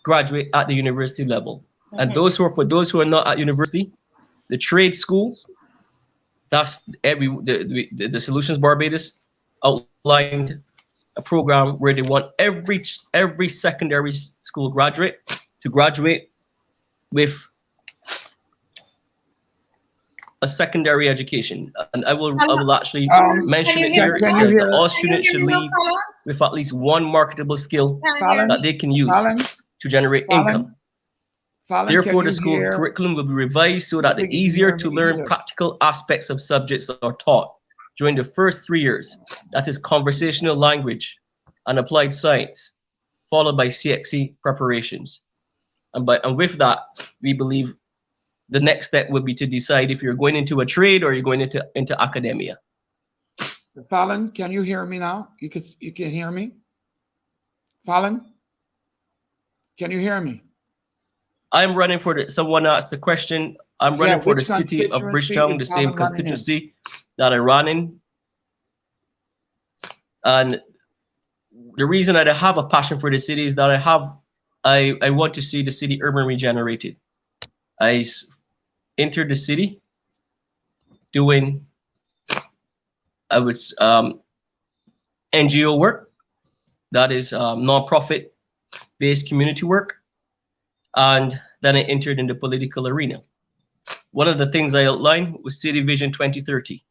graduate at the university level. And for those who are not at university, the trade schools, that's the Solutions Barbados outlined a program where they want every secondary school graduate to graduate with a secondary education. And I will actually mention it here. It says that all students should leave with at least one marketable skill that they can use to generate income. Therefore, the school curriculum will be revised so that the easier to learn practical aspects of subjects are taught. during the first 3 years. That is conversational language and applied science, followed by CXC preparations. And with that, we believe the next step would be to decide if you're going into a trade or you're going into academia. Fallon, can you hear me now? You can hear me? Fallon, can you hear me? I'm running for someone asked the question. I'm running for the which city of constituency Bridgetown, the is same Fallon running in? constituency that I ran in. And the reason that I have a passion for the city is that I want to see the city urban regenerated. Entered the city doing, I was NGO work, that is nonprofit based community work, and then I entered in the political arena. One of the things I outlined was City Vision 2030.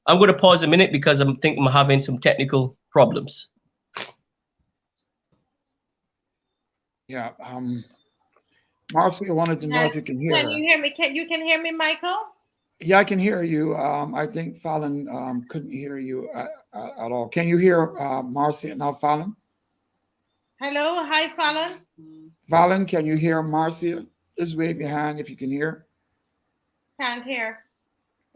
I'm going to pause a minute because I'm having some technical problems. Yeah. Marcy, I wanted to know if you can hear. Can you hear me? Can you hear me, Michael? Yeah, I can hear you. I think Fallon couldn't hear you at all. Can you hear Marcy now, Fallon? Hello, hi, Fallon. Fallon, can you hear Marcia? Just wave your hand if you can hear. Can't hear.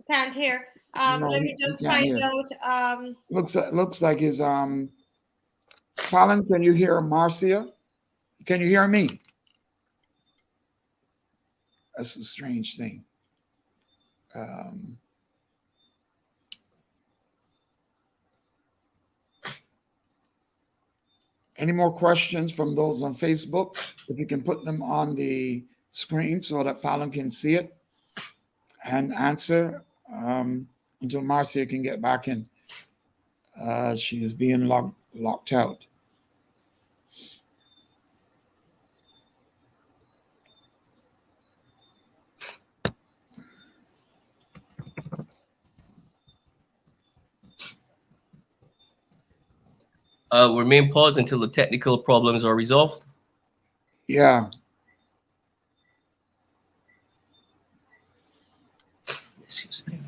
Can't hear. No, Let me he just can't find hear. out. Looks like his Fallon, can you hear Marcia? Can you hear me? That's a strange thing. Any more questions from those on Facebook? If you can put them on the screen so that Fallon can see it and answer until Marcia can get back in. She is being locked out. Remain paused until the technical problems are resolved. Yeah. Excuse me.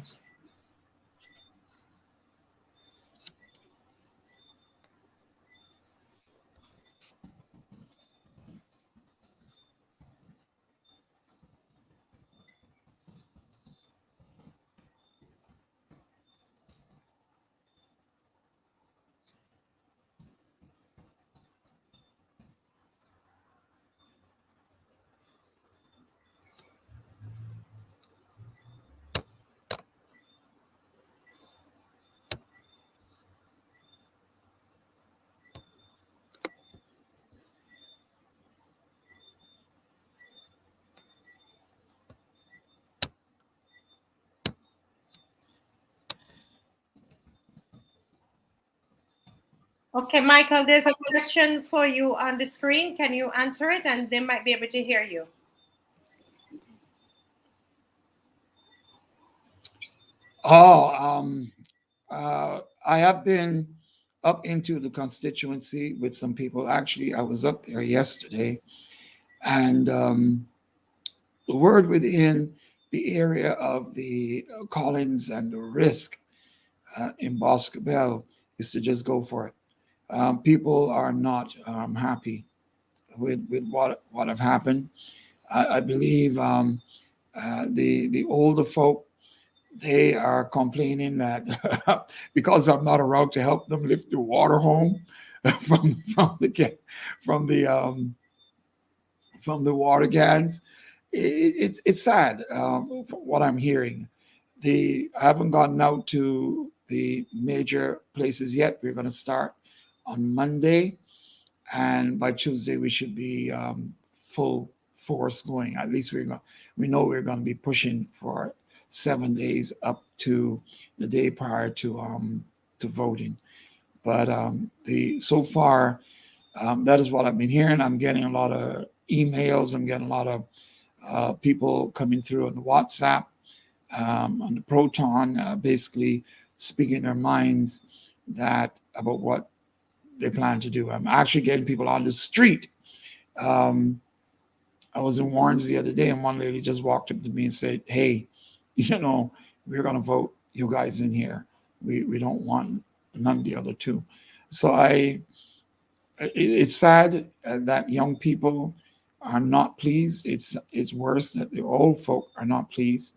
Okay, Michael, there's a question for you on the screen. Can you answer it? And they might be able to hear you. Oh, I have been up into the constituency with some people. Actually, I was up there yesterday, and the word within the area of the Collins and the Risk in Boscobel is to just go for it. People are not happy with what have happened. I believe the older folk, they are complaining that because I'm not around to help them lift the water home from the water cans. It's sad from what I'm hearing. I haven't gotten out to the major places yet. We're going to start on Monday, and by Tuesday we should be full force going. At least we know we're going to be pushing for 7 days up to the day prior to voting. But so far, that is what I've been hearing. I'm getting a lot of emails. I'm getting a lot of people coming through on the WhatsApp, on the Proton, basically speaking their minds about what they plan to do. I'm actually getting people on the street. I was in Warrens the other day, and one lady just walked up to me and said, "Hey, we're going to vote you guys in here." We don't want none of the other two. So it's sad that young people are not pleased. It's worse that the old folk are not pleased,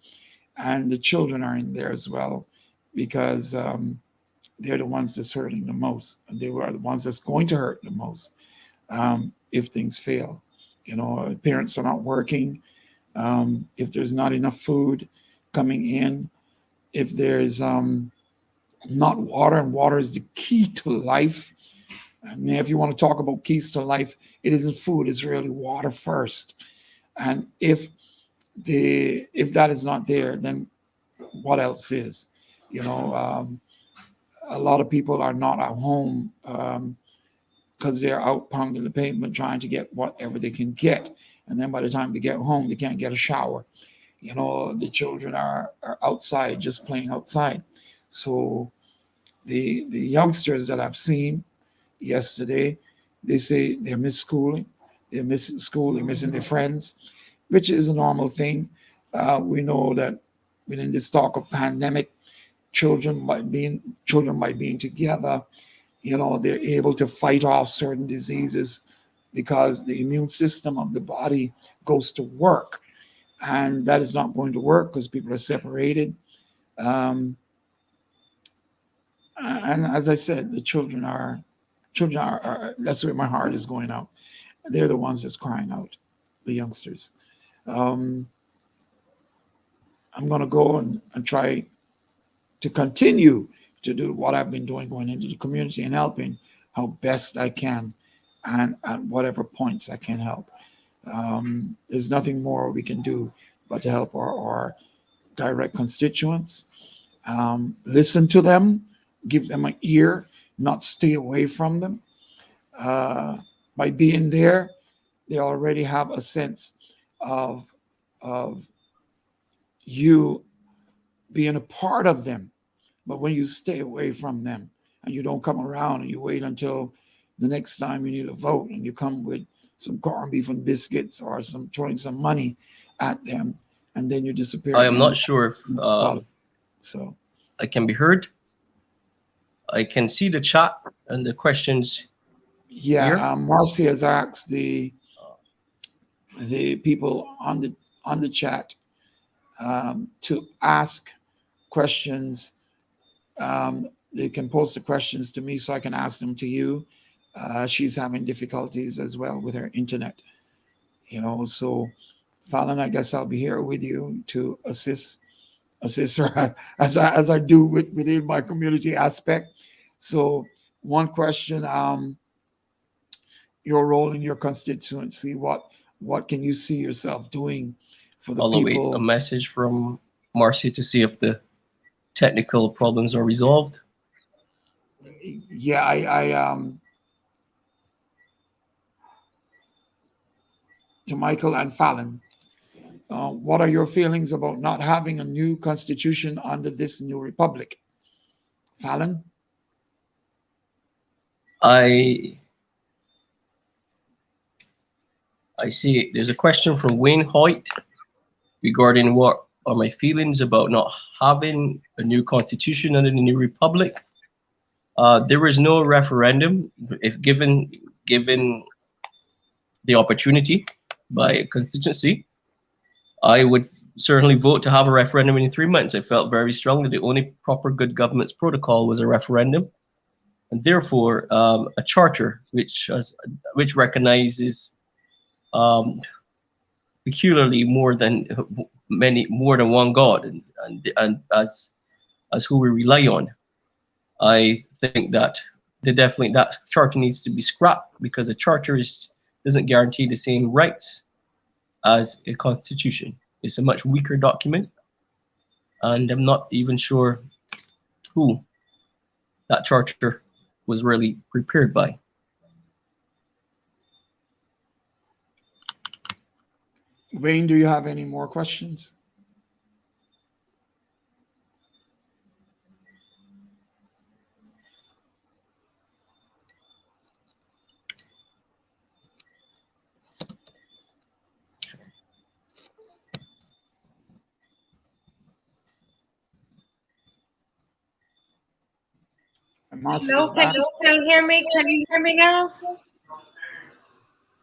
and the children are in there as well, because they're the ones that's hurting the most. And they are the ones that's going to hurt the most if things fail. Parents are not working. If there's not enough food coming in, if there's not water, and water is the key to life. I mean, if you want to talk about keys to life, it isn't food; it's really water first. And if that is not there, then what else is? You know, a lot of people are not at home because they're out pounding the pavement trying to get whatever they can get, and then by the time they get home, they can't get a shower. The children are outside, just playing outside. So the youngsters that I've seen yesterday, they say they're miss schooling, they're missing school, they're missing their friends, which is a normal thing. We know that within this talk of pandemic, children by being together, they're able to fight off certain diseases because the immune system of the body goes to work, and that is not going to work because people are separated. Um, and as I said, the children are that's where my heart is going out. They're the ones that's crying out, the youngsters. Um, I'm going to go and try to continue to do what I've been doing, going into the community and helping how best I can, and at whatever points I can help. There's nothing more we can do but to help our direct constituents. Listen to them, give them an ear, not stay away from them. Uh, by being there, they already have a sense of of you being a part of them. But when you stay away from them and you don't come around and you wait until the next time you need a vote and you come with some corned beef and biscuits or some throwing some money at them, and then you disappear I am not again. sure if So I can be heard. I can see the chat and the questions yeah, here. Marcy has asked the people on the chat to ask questions. They can post the questions to me so I can ask them to you. She's having difficulties as well with her internet, so Fallon, I guess I'll be here with you to assist her as I do within my community aspect. So one question, your role in your constituency, what can you see yourself doing for the I'll await a people? message from Marcy to see if the technical problems are resolved. Yeah, I to Michael and Fallon. What are your feelings about not having a new constitution under this new republic? Fallon? I I see there's a question from Wayne Hoyt regarding what are my feelings about not having a new constitution under the new republic. There is no referendum. If given the opportunity by a constituency, I would certainly vote to have a referendum in 3 months. I felt very strongly the only proper good governance protocol was a referendum, and therefore a charter which recognizes um, peculiarly more than one God, and as who we rely on. I think that that charter needs to be scrapped because a charter doesn't guarantee the same rights as a constitution. It's a much weaker document, and I'm not even sure who that charter was really prepared by. Wayne, do you have any more questions? And Marcy is Hello, can back. you still hear me? Can you hear me now?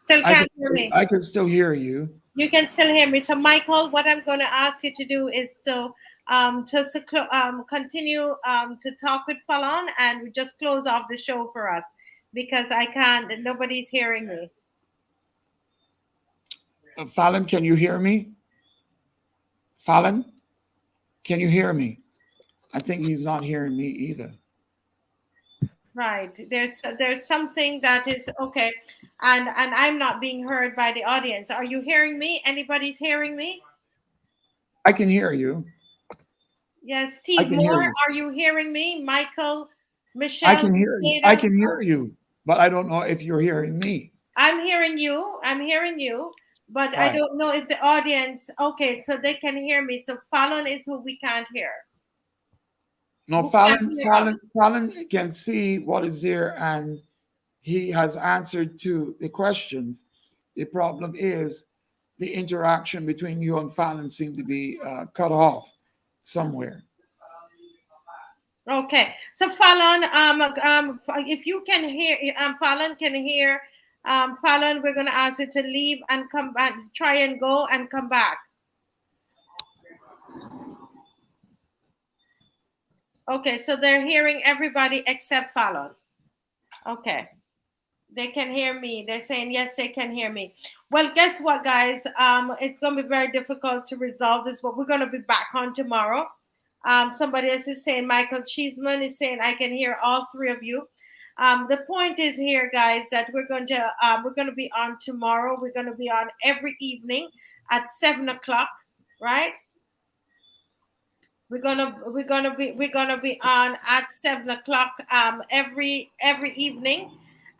Still can't hear me. I can still hear you. You can still hear me. So, Michael, what I'm going to ask you to do is to continue to talk with Fallon and just close off the show for us because I can't. Nobody's hearing me. Fallon, can you hear me? Fallon, can you hear me? I think he's not hearing me either. Right. There's something that is okay, and I'm not being heard by the audience. Are you hearing me? Anybody's hearing me? I can hear you. Yes, I Steve can hear Moore, you. are you hearing me? Michael, I Michelle, can hear you. I Zeta? can hear you, but I don't know if you're hearing me. I'm hearing you. I'm hearing you, but I Right. don't know if the audience. Okay, so they can hear me. So Fallon is who we can't hear. No, Who can't hear us. Fallon can see what is there, and he has answered to the questions. The problem is the interaction between you and Fallon seemed to be cut off somewhere. Okay, so Fallon, if you can hear, Fallon can hear. Fallon, we're gonna ask you to leave and come back. Try and go and come back. Okay, so they're hearing everybody except Fallon. Okay. They can hear me. They're saying yes, they can hear me. Well, guess what, guys? It's gonna be very difficult to resolve this, but we're gonna be back on tomorrow. Somebody else is saying Michael Cheeseman is saying I can hear all three of you. The point is here, guys, that we're going to be on tomorrow. We're going to be on every evening at 7 o'clock, right? We're gonna be on at 7 o'clock every evening,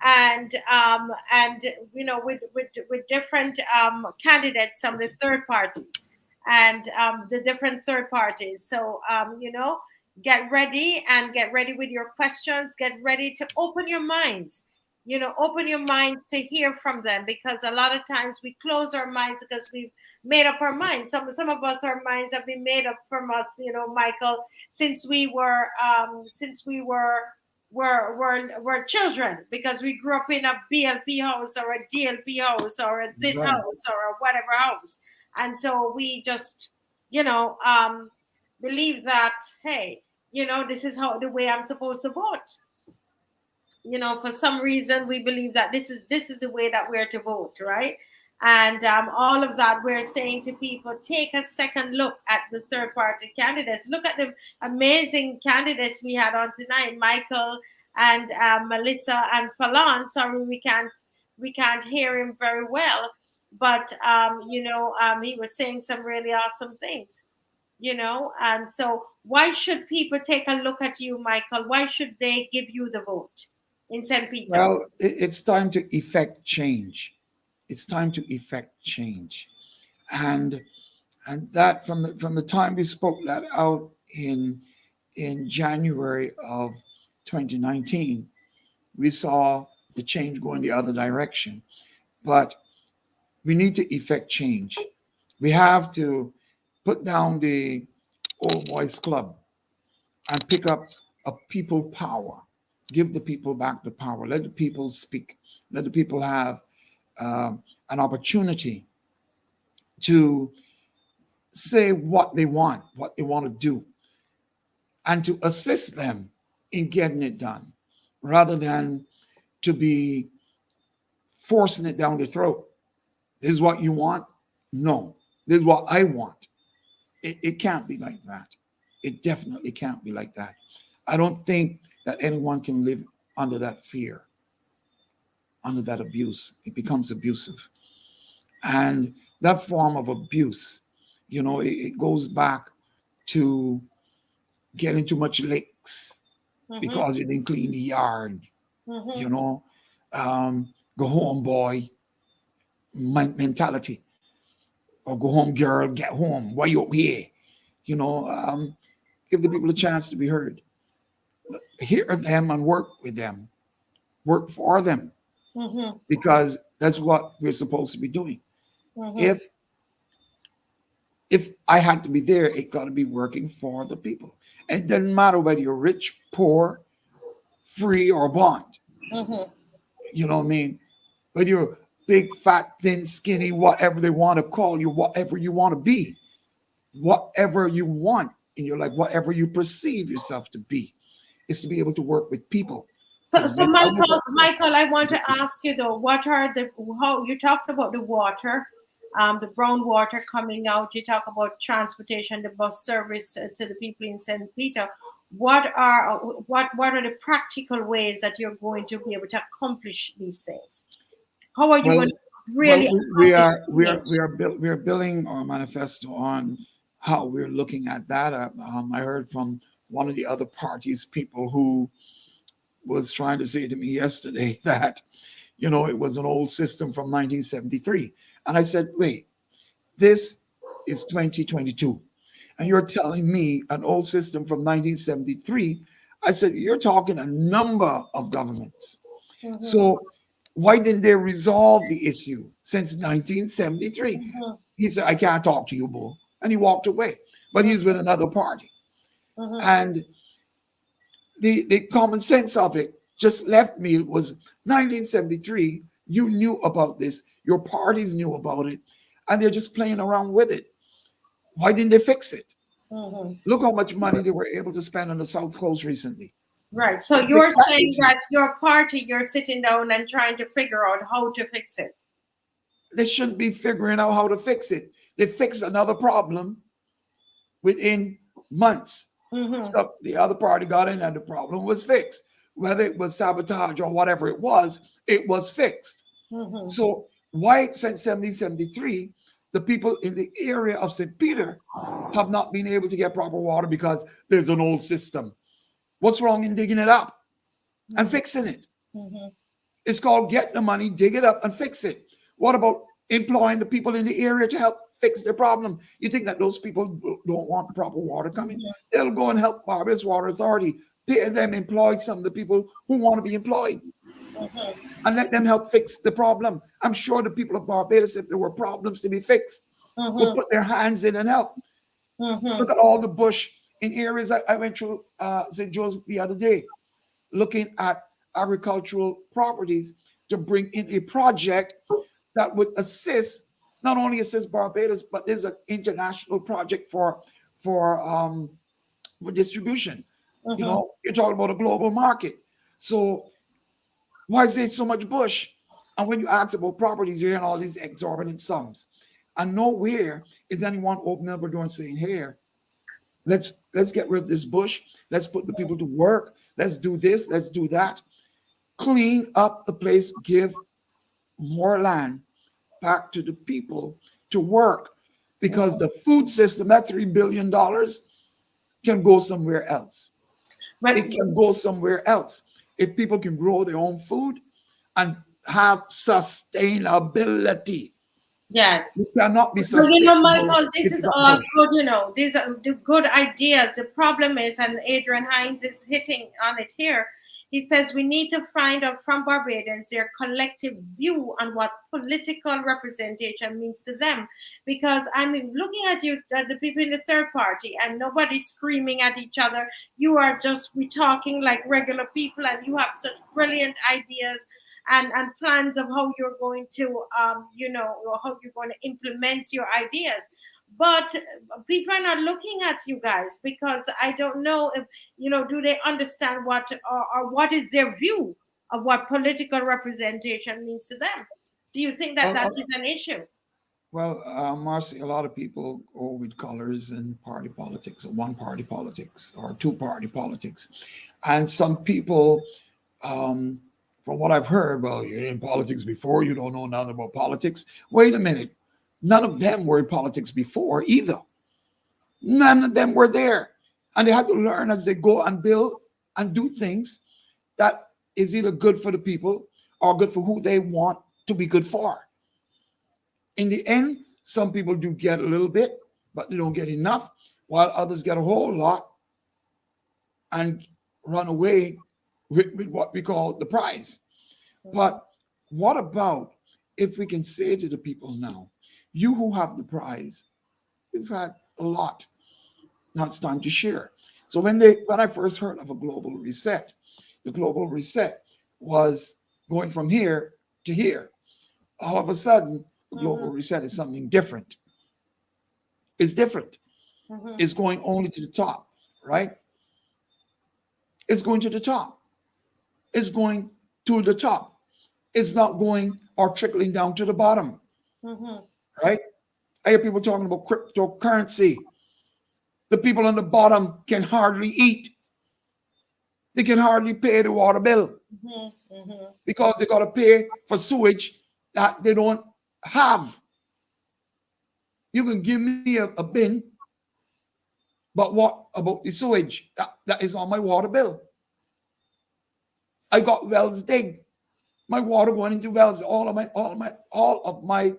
and with different candidates from the third party and the different third parties. So get ready and get ready with your questions. Get ready to open your minds. Open your minds to hear from them, because a lot of times we close our minds because we've made up our minds. Some of us, our minds have been made up from us, Michael, since we were children, because we grew up in a BLP house or a DLP house or a this Right. house or a whatever house. And so we just, believe that, hey, this is how the way I'm supposed to vote. For some reason we believe that this is the way that we're to vote, right? And all of that, we're saying to people, take a second look at the third party candidates. Look at the amazing candidates we had on tonight, Michael and Melissa and Fallon. Sorry, we can't hear him very well, but he was saying some really awesome things. And so why should people take a look at you, Michael? Why should they give you the vote in St. Peter? Well, it's time to effect change. It's time to effect change, and that from the time we spoke that out in January of 2019, we saw the change going the other direction. But we need to effect change. We have to put down the old boys club and pick up a people power. Give the people back the power. Let the people speak. Let the people have an opportunity to say what they want to do, and to assist them in getting it done, rather than to be forcing it down their throat. This is what you want? No, this is what I want. It can't be like that. It definitely can't be like that. I don't think that anyone can live under that fear, under that abuse. It becomes abusive. And that form of abuse, it goes back to getting too much licks because you didn't clean the yard, you know, go home boy mentality, or go home girl, get home. Why you up here? Give the people a chance to be heard. Hear them and work with them, work for them, because that's what we're supposed to be doing. If I had to be there, it got to be working for the people. And it doesn't matter whether you're rich, poor, free or bond. Mm-hmm. You know what I mean? But you're big, fat, thin, skinny, whatever they want to call you, whatever you want to be, whatever you want in your life, whatever you perceive yourself to be, is to be able to work with people. So When I was at Michael, I want to ask you though, what are the how you talked about the water, the brown water coming out. You talk about transportation, the bus service to the people in St. Peter. What are the practical ways that you're going to be able to accomplish these things? How are you well, going to well, really we accomplish are we are change? we are build, we are building our manifesto on how we're looking at that. I heard from one of the other parties people who was trying to say to me yesterday that it was an old system from 1973, and I said, wait, this is 2022, and you're telling me an old system from 1973? I said, you're talking a number of governments. Mhm, So why didn't they resolve the issue since 1973? mhm, He said, I can't talk to you, Bull. And he walked away. But he was with another party. mhm, And the common sense of it just left me. It was 1973. You knew about this. Your parties knew about it. And they're just playing around with it. Why didn't they fix it? mhm. Look how much money they were able to spend on the South Coast recently. Right. So Big you're saying package. that your party, you're sitting down and trying to figure out how to fix it. They shouldn't be figuring out how to fix it. They fix another problem within months. Mm-hmm. So the other party got in and the problem was fixed. Whether it was sabotage or whatever it was fixed. Mm-hmm. So why since 1773, the people in the area of St. Peter have not been able to get proper water because there's an old system? What's wrong in digging it up and fixing it? Mm-hmm. It's called get the money, dig it up, and fix it. What about employing the people in the area to help fix the problem? You think that those people don't want proper water coming? They'll go and help Barbados Water Authority, pay them, employ some of the people who want to be employed, Mm-hmm. and let them help fix the problem. I'm sure the people of Barbados, if there were problems to be fixed, would Mm-hmm. put their hands in and help. Mm-hmm. Look at all the bush in areas. I went through St. Joe's the other day, looking at agricultural properties to bring in a project that would not only assist Barbados, but there's an international project for distribution. Mm-hmm. You're talking about a global market. So why is there so much bush? And when you ask about properties, you're hearing all these exorbitant sums. And nowhere is anyone opening up a door and saying, here, let's get rid of this bush. Let's put the people to work. Let's do this. Let's do that. Clean up the place. Give more land back to the people to work, because the food system at $3 billion can go somewhere else. But It can go somewhere else. If people can grow their own food and have sustainability, yes. it cannot be But sustainable Michael, this if you is got all bush. good, these are the good ideas. The problem is, and Adrian Hines is hitting on it here, he says we need to find out from Barbadians their collective view on what political representation means to them. Because I mean, looking at you, the people in the third party, and nobody's screaming at each other. You are just we talking like regular people, and you have such brilliant ideas and plans of how you're going to how you're going to implement your ideas, but people are not looking at you guys because I don't know if do they understand what or what is their view of what political representation means to them. Do you think that Uh, that uh, is an issue? Well, Marcy, a lot of people go with colors and party politics, or one party politics, or two party politics. And some people, um, from what I've heard, well, you're in politics before, you don't know nothing about politics. Wait a minute. None of them were in politics before either. None of them were there. And they had to learn as they go and build and do things that is either good for the people or good for who they want to be good for. In the end, some people do get a little bit, but they don't get enough, while others get a whole lot and run away with what we call the prize. But what about if we can say to the people now, you who have the prize, you've had a lot. Now it's time to share. So when I first heard of a global reset, the global reset was going from here to here. All of a sudden, the global reset is something different. It's different. It's going only to the top, right? It's going to the top. It's going to the top. It's not going or trickling down to the bottom, right? I hear people talking about cryptocurrency. The people on the bottom can hardly eat. They can hardly pay the water bill because they got to pay for sewage that they don't have. You can give me a bin, but what about the sewage that is on my water bill? I got wells dig. My water going into wells. All of my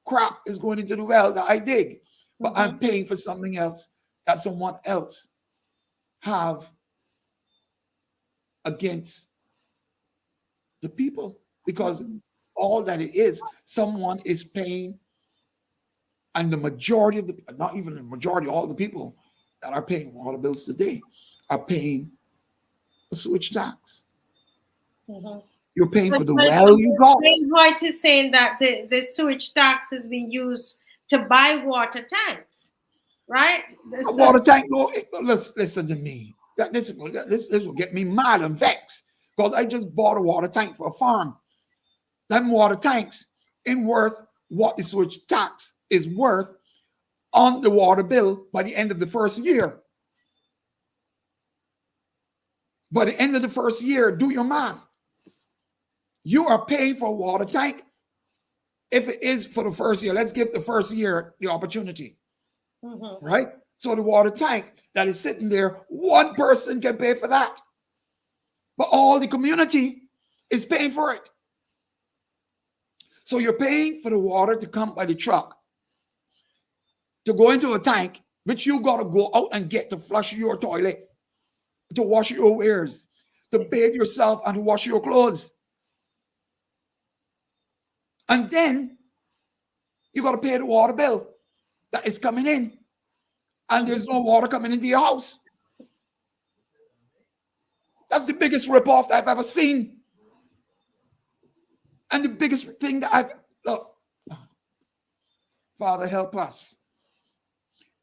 crap is going into the well that I dig, but I'm paying for something else that someone else have against the people, because all that it is, someone is paying, and the majority of the, not even the majority, all the people that are paying water bills today are paying a sewage tax. You're paying for the well you got. White is saying that the sewage tax has been used to buy water tanks, right? A water tank, no, listen to me. This will get me mad and vexed, because I just bought a water tank for a farm. Them water tanks ain't worth what the sewage tax is worth on the water bill by the end of the first year. By the end of the first year, do your math. You are paying for a water tank. If it is for the first year, let's give the first year the opportunity, right? So the water tank that is sitting there, one person can pay for that, but all the community is paying for it. So you're paying for the water to come by the truck, to go into a tank, which you got to go out and get to flush your toilet, to wash your wares, to bathe yourself, and to wash your clothes. And then you got to pay the water bill that is coming in, and there's no water coming into your house. That's the biggest ripoff that I've ever seen. And the biggest thing that look, Father, help us,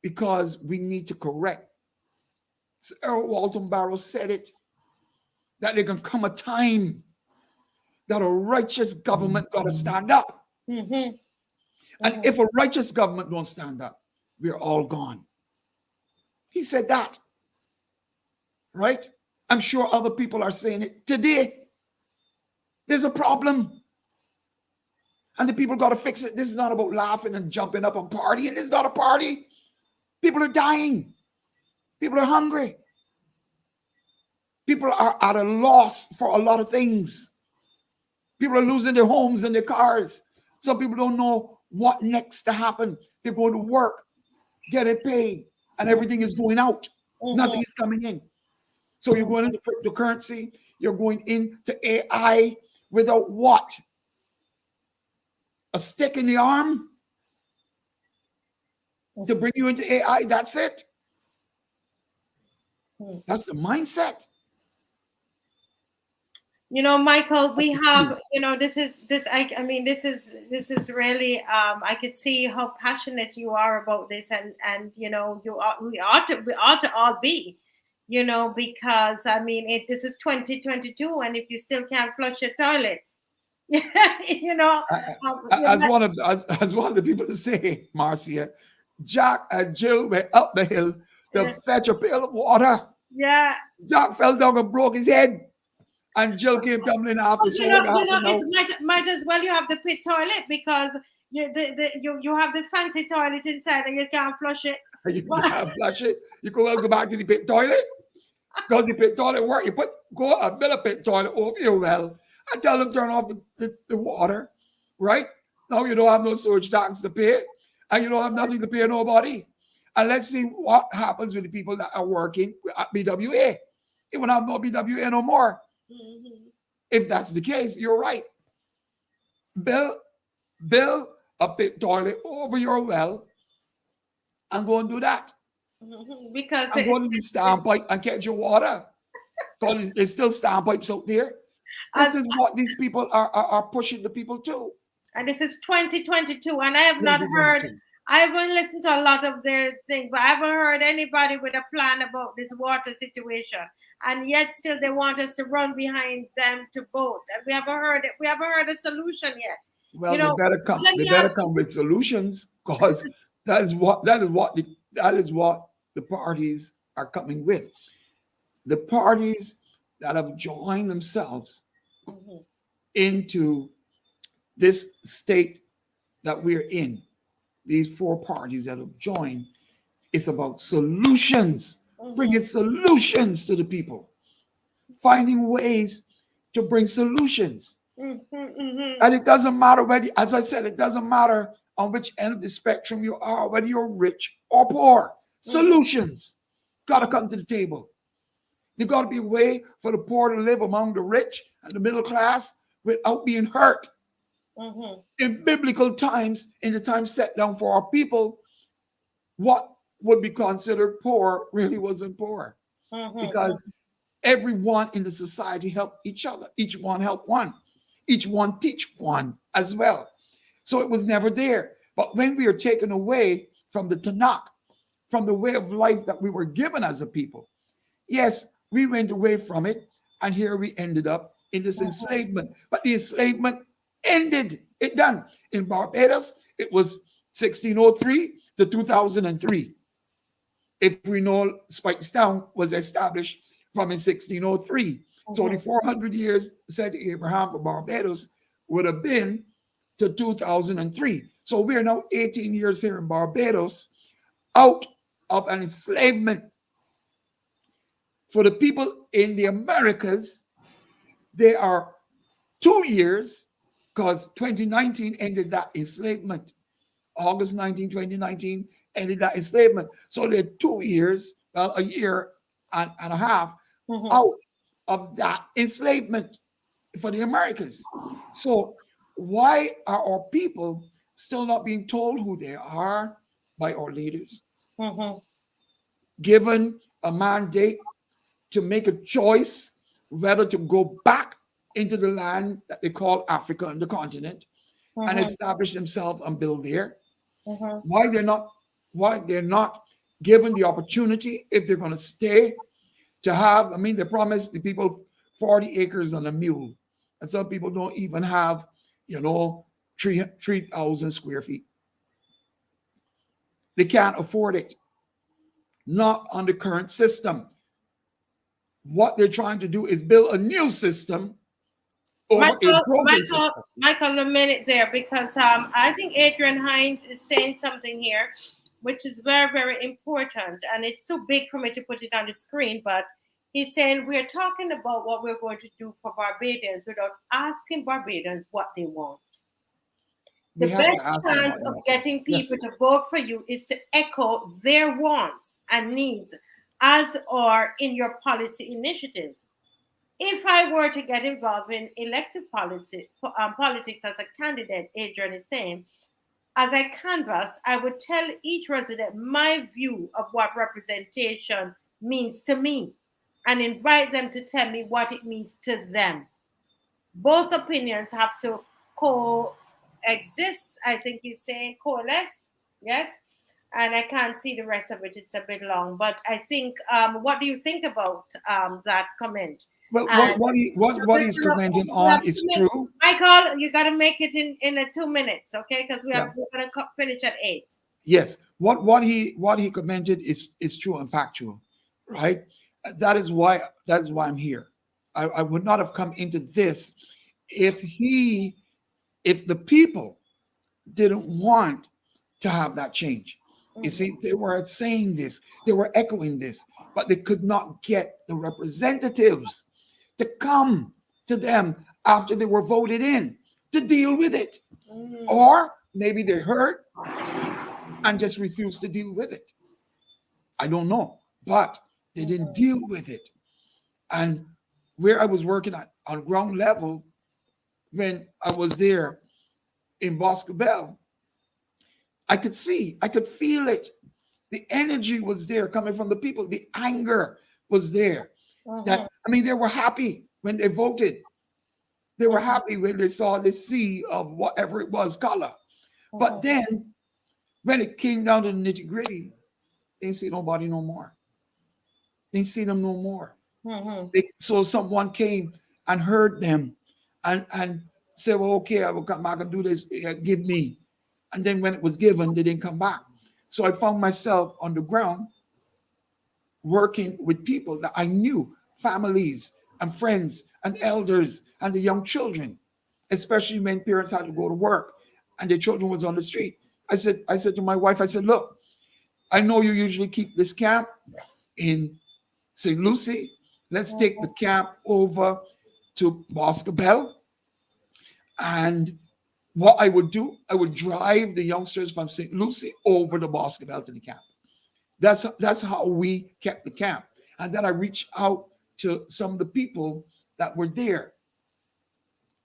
because we need to correct. Sir Errol Walton Barrow said it, that there can come a time that a righteous government got to stand up. And if a righteous government don't stand up, we're all gone. He said that, right? I'm sure other people are saying it today. There's a problem, and the people got to fix it. This is not about laughing and jumping up and partying. This is not a party. People are dying. People are hungry. People are at a loss for a lot of things. People are losing their homes and their cars. Some people don't know what next to happen. They're going to work, getting paid, and everything is going out. Nothing is coming in. So you're going into cryptocurrency. You're going into AI without what? A stick in the arm to bring you into AI. That's it. That's the mindset. You know, Michael, we have, you know, this is really, I could see how passionate you are about this, and you know, we ought to all be, you know, because I mean, this is 2022, and if you still can't flush your toilet, you know, as one of the people say, Marcia, Jack and Jill went up the hill to fetch a pail of water. Yeah, Jack fell down and broke his head. And Jill came tumbling after. You know, it might as well you have the pit toilet, because you have the fancy toilet inside and you can't flush it. You can't flush it. You go back to the pit toilet. Because the pit toilet work. You go a bit of pit toilet over your well and tell them turn off the water, right? Now you don't have no sewage tax to pay, and you don't have nothing to pay nobody. And let's see what happens with the people that are working at BWA. It will have no BWA no more. If that's the case, you're right. Build a pit toilet over your well and go and do that. Because and go to the standpipe and catch your water. Because there's still standpipes out there. This As, is what these people are pushing the people to. and this is 2022, and I have not heard. 2022. I haven't listened to a lot of their things, but I haven't heard anybody with a plan about this water situation. And yet, still, they want us to run behind them to vote. And we haven't heard it. We haven't heard a solution yet. Well, You know, they better come. let They me better ask you. come with solutions, because that is what the parties are coming with. The parties that have joined themselves Mhm, into this state that we're in, these four parties that have joined, it's about solutions, bringing solutions to the people, finding ways to bring solutions. mhm, mhm, And it doesn't matter whether, as I said, it doesn't matter on which end of the spectrum you are, whether you're rich or poor. Solutions got to come to the table. There got to be a way for the poor to live among the rich and the middle class without being hurt. mhm, In biblical times, in the time set down for our people, what would be considered poor really wasn't poor, mhm, because everyone in the society helped each other. Each one helped one. Each one teach one as well. So it was never there. But when we are taken away from the Tanakh, from the way of life that we were given as a people, yes, we went away from it, and here we ended up in this enslavement. But the enslavement ended. It done. In Barbados, it was 1603 to 2003. If we know Spikestown was established from in 1603. So the 400 years, said Abraham, for Barbados would have been to 2003. So we're now 18 years here in Barbados, out of an enslavement. For the people in the Americas, they are 2 years, because 2019 ended that enslavement. August 19, 2019 ended that enslavement. So they're 2 years, well, a year and a half mhm. out of that enslavement for the Americas. So why are our people still not being told who they are by our leaders? Mhm. Given a mandate to make a choice whether to go back into the land that they call Africa and the continent and establish themselves and build there. Why they're not given the opportunity, if they're going to stay, to have, I mean, they promised the people 40 acres and a mule. And some people don't even have, 3,000 square feet. They can't afford it. Not on the current system. What they're trying to do is build a new system over a broken system. Michael, a minute there, because I think Adrian Hines is saying something here, which is very, very important, and it's too big for me to put it on the screen. But he's saying we're talking about what we're going to do for Barbadians without asking Barbadians what they want. The We have to best ask them chance what of they getting want. Yes. people to vote for you is to echo their wants and needs, as are in your policy initiatives. If I were to get involved in elective politics as a candidate, Adrian is saying, as I canvass, I would tell each resident my view of what representation means to me and invite them to tell me what it means to them. Both opinions have to coexist. I think he's saying coalesce. Yes. And I can't see the rest of it. It's a bit long. But I think, what do you think about that comment? Well, And what he's commenting on is true. Michael, you got to make it in a 2 minutes, okay? Because Yeah. we're going to finish at 8. Yes, what he commented is true and factual, right? That is why I'm here. I would not have come into this if the people didn't want to have that change. You see, they were saying this, they were echoing this, but they could not get the representatives to come to them after they were voted in to deal with it. Or maybe they heard and just refused to deal with it. I don't know, but they didn't deal with it. And where I was working at on ground level, when I was there in Boscobel, I could see, I could feel it. The energy was there coming from the people. The anger was there. That, I mean, they were happy when they voted. They were happy when they saw the sea of whatever it was color. But then when it came down to the nitty gritty, they didn't see nobody no more. They didn't see them no more. So someone came and heard them and said, well, okay, I will come back and do this. Give me. And then when it was given, they didn't come back. So I found myself on the ground working with people that I knew, families and friends and elders and the young children, especially when parents had to go to work and their children was on the street. I said to my wife, I said, look, I know you usually keep this camp in St. Lucie. Let's take the camp over to Boscobel. And what I would do, I would drive the youngsters from St. Lucie over to Boscobel to the camp. That's how we kept the camp. And then I reached out to some of the people that were there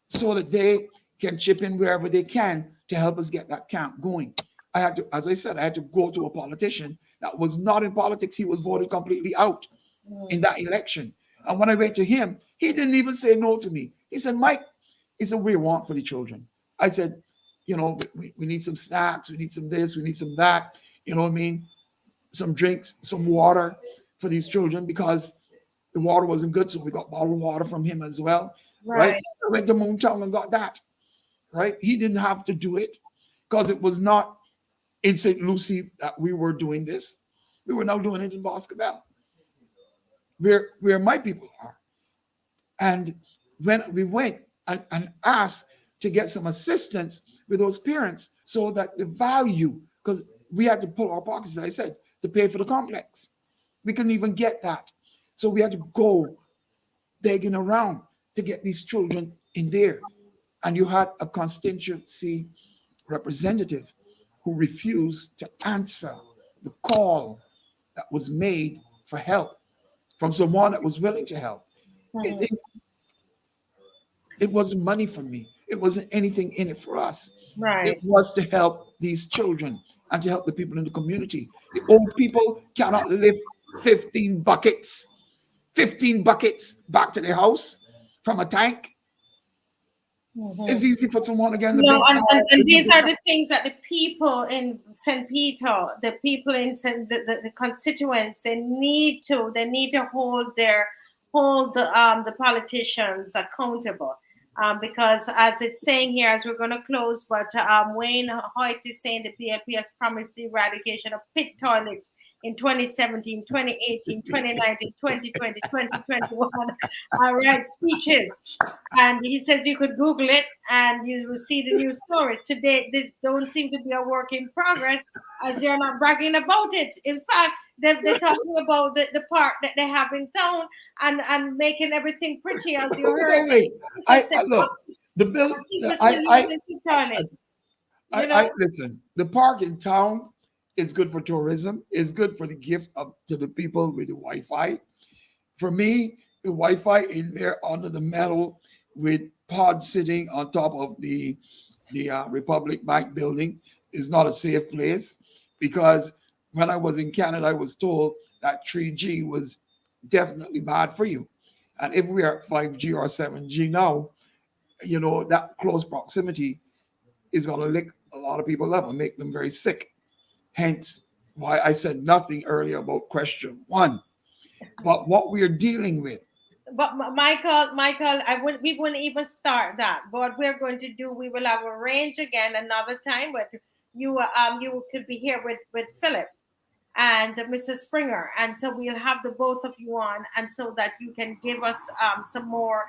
so that they can chip in wherever they can to help us get that camp going. I had to, as I said, I had to go to a politician that was not in politics. He was voted completely out in that election. And when I went to him, he didn't even say no to me. He said, Mike, he said, what do you want for the children? I said, you know, we need some snacks, we need some this, we need some that, you know what I mean? Some drinks, some water for these children because the water wasn't good. So we got bottled water from him as well. Right. I went to Moontown and got that. Right. He didn't have to do it because it was not in St. Lucie that we were doing this. We were now doing it in Boscobel, where my people are. And when we went and asked to get some assistance with those parents so that the value, because we had to pull our pockets, as I said, to pay for the complex. We couldn't even get that. So we had to go begging around to get these children in there. And you had a constituency representative who refused to answer the call that was made for help from someone that was willing to help. It wasn't money for me. It wasn't anything in it for us. It was to help these children and to help the people in the community. The old people cannot lift 15 buckets back to their house from a tank. It's easy for someone to get in the big and these are the things that the people in St. Peter, the people in the constituents, they need to hold the politicians accountable. Because as it's saying here, as we're going to close, but Wayne Hoyt is saying the PLP has promised the eradication of pit toilets in 2017, 2018, 2019, 2020, 2021. Right, speeches. And he says you could Google it and you will see the news stories. Today, this don't seem to be a work in progress as they're not bragging about it. In fact, they're talking about the park that they have in town and making everything pretty, as you heard. Look, the bill. Listen. The park in town is good for tourism. It's good for the gift to the people with the Wi-Fi. For me, the Wi-Fi in there under the metal with pod sitting on top of the Republic Bank building is not a safe place because when I was in Canada, I was told that 3G was definitely bad for you. And if we are at 5G or 7G now, you know, that close proximity is going to lick a lot of people up and make them very sick. Hence why I said nothing earlier about question one. But what we're dealing with. But Michael, we wouldn't even start that. But what we're going to do, we will have arrange again another time. But you could be here with Philip and Mr. Springer, and so we'll have the both of you on, and so that you can give us some more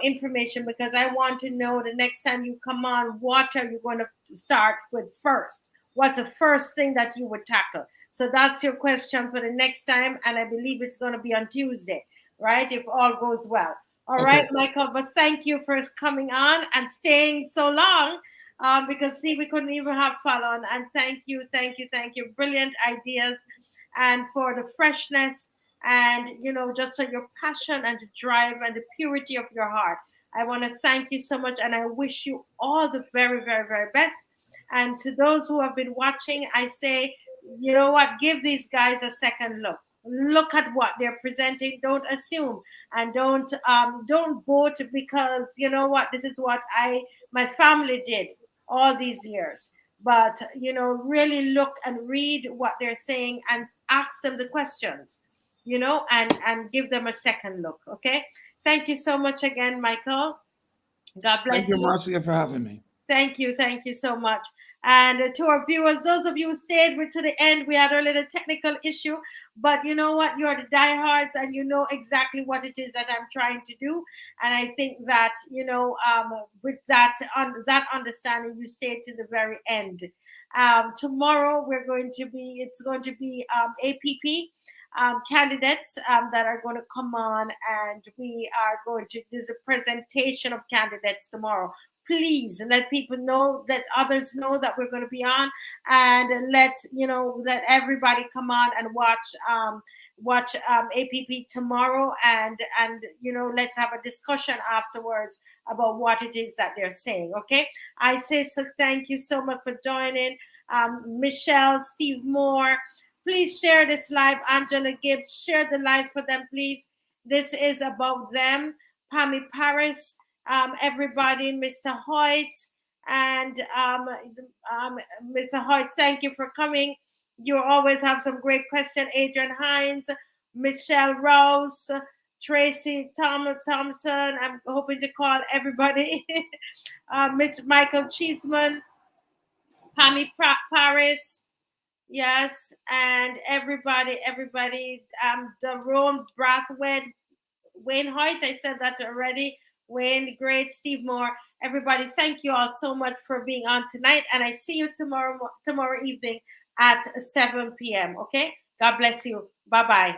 information, because I want to know the next time you come on, what are you going to start with first? What's the first thing that you would tackle? So that's your question for the next time, and I believe it's going to be on Tuesday, right? If all goes well. All right, Michael, but thank you for coming on and staying so long. Because see, we couldn't even have Fallon. And thank you. Brilliant ideas, and for the freshness, and just so your passion and the drive and the purity of your heart. I want to thank you so much, and I wish you all the very, very, very best. And to those who have been watching, I say, you know what? Give these guys a second look. look at what they're presenting. Don't assume, and don't vote because you know what, this is what my family did all these years. But really look and read what they're saying and ask them the questions, and give them a second look. Okay. Thank you so much again, Michael. God Thank bless you, you. Marcia, for having me. Thank you. Thank you so much. And to our viewers, those of you who stayed with to the end, we had a little technical issue, but you know what? You're the diehards and you know exactly what it is that I'm trying to do. And I think that, with that understanding, you stayed to the very end. Tomorrow, it's going to be APP. Candidates that are going to come on, and there's a presentation of candidates tomorrow. Please let people know, that others know that we're going to be on, and let everybody come on and watch APP tomorrow, and let's have a discussion afterwards about what it is that they're saying. Okay, I say so. Thank you so much for joining, Michelle, Steve Moore. Please share this live. Angela Gibbs, share the live for them, please. This is about them. Pammy Paris, everybody, Mr. Hoyt, and Mr. Hoyt, thank you for coming. You always have some great questions. Adrian Hines, Michelle Rose, Tracy Thompson. I'm hoping to call everybody. Michael Cheeseman, Pammy Paris. Yes, and everybody, Jerome Brathwaite, Wayne Hoyt, I said that already. Wayne, great, Steve Moore, everybody, thank you all so much for being on tonight, and I see you tomorrow evening at 7 p.m. Okay, God bless you. Bye bye.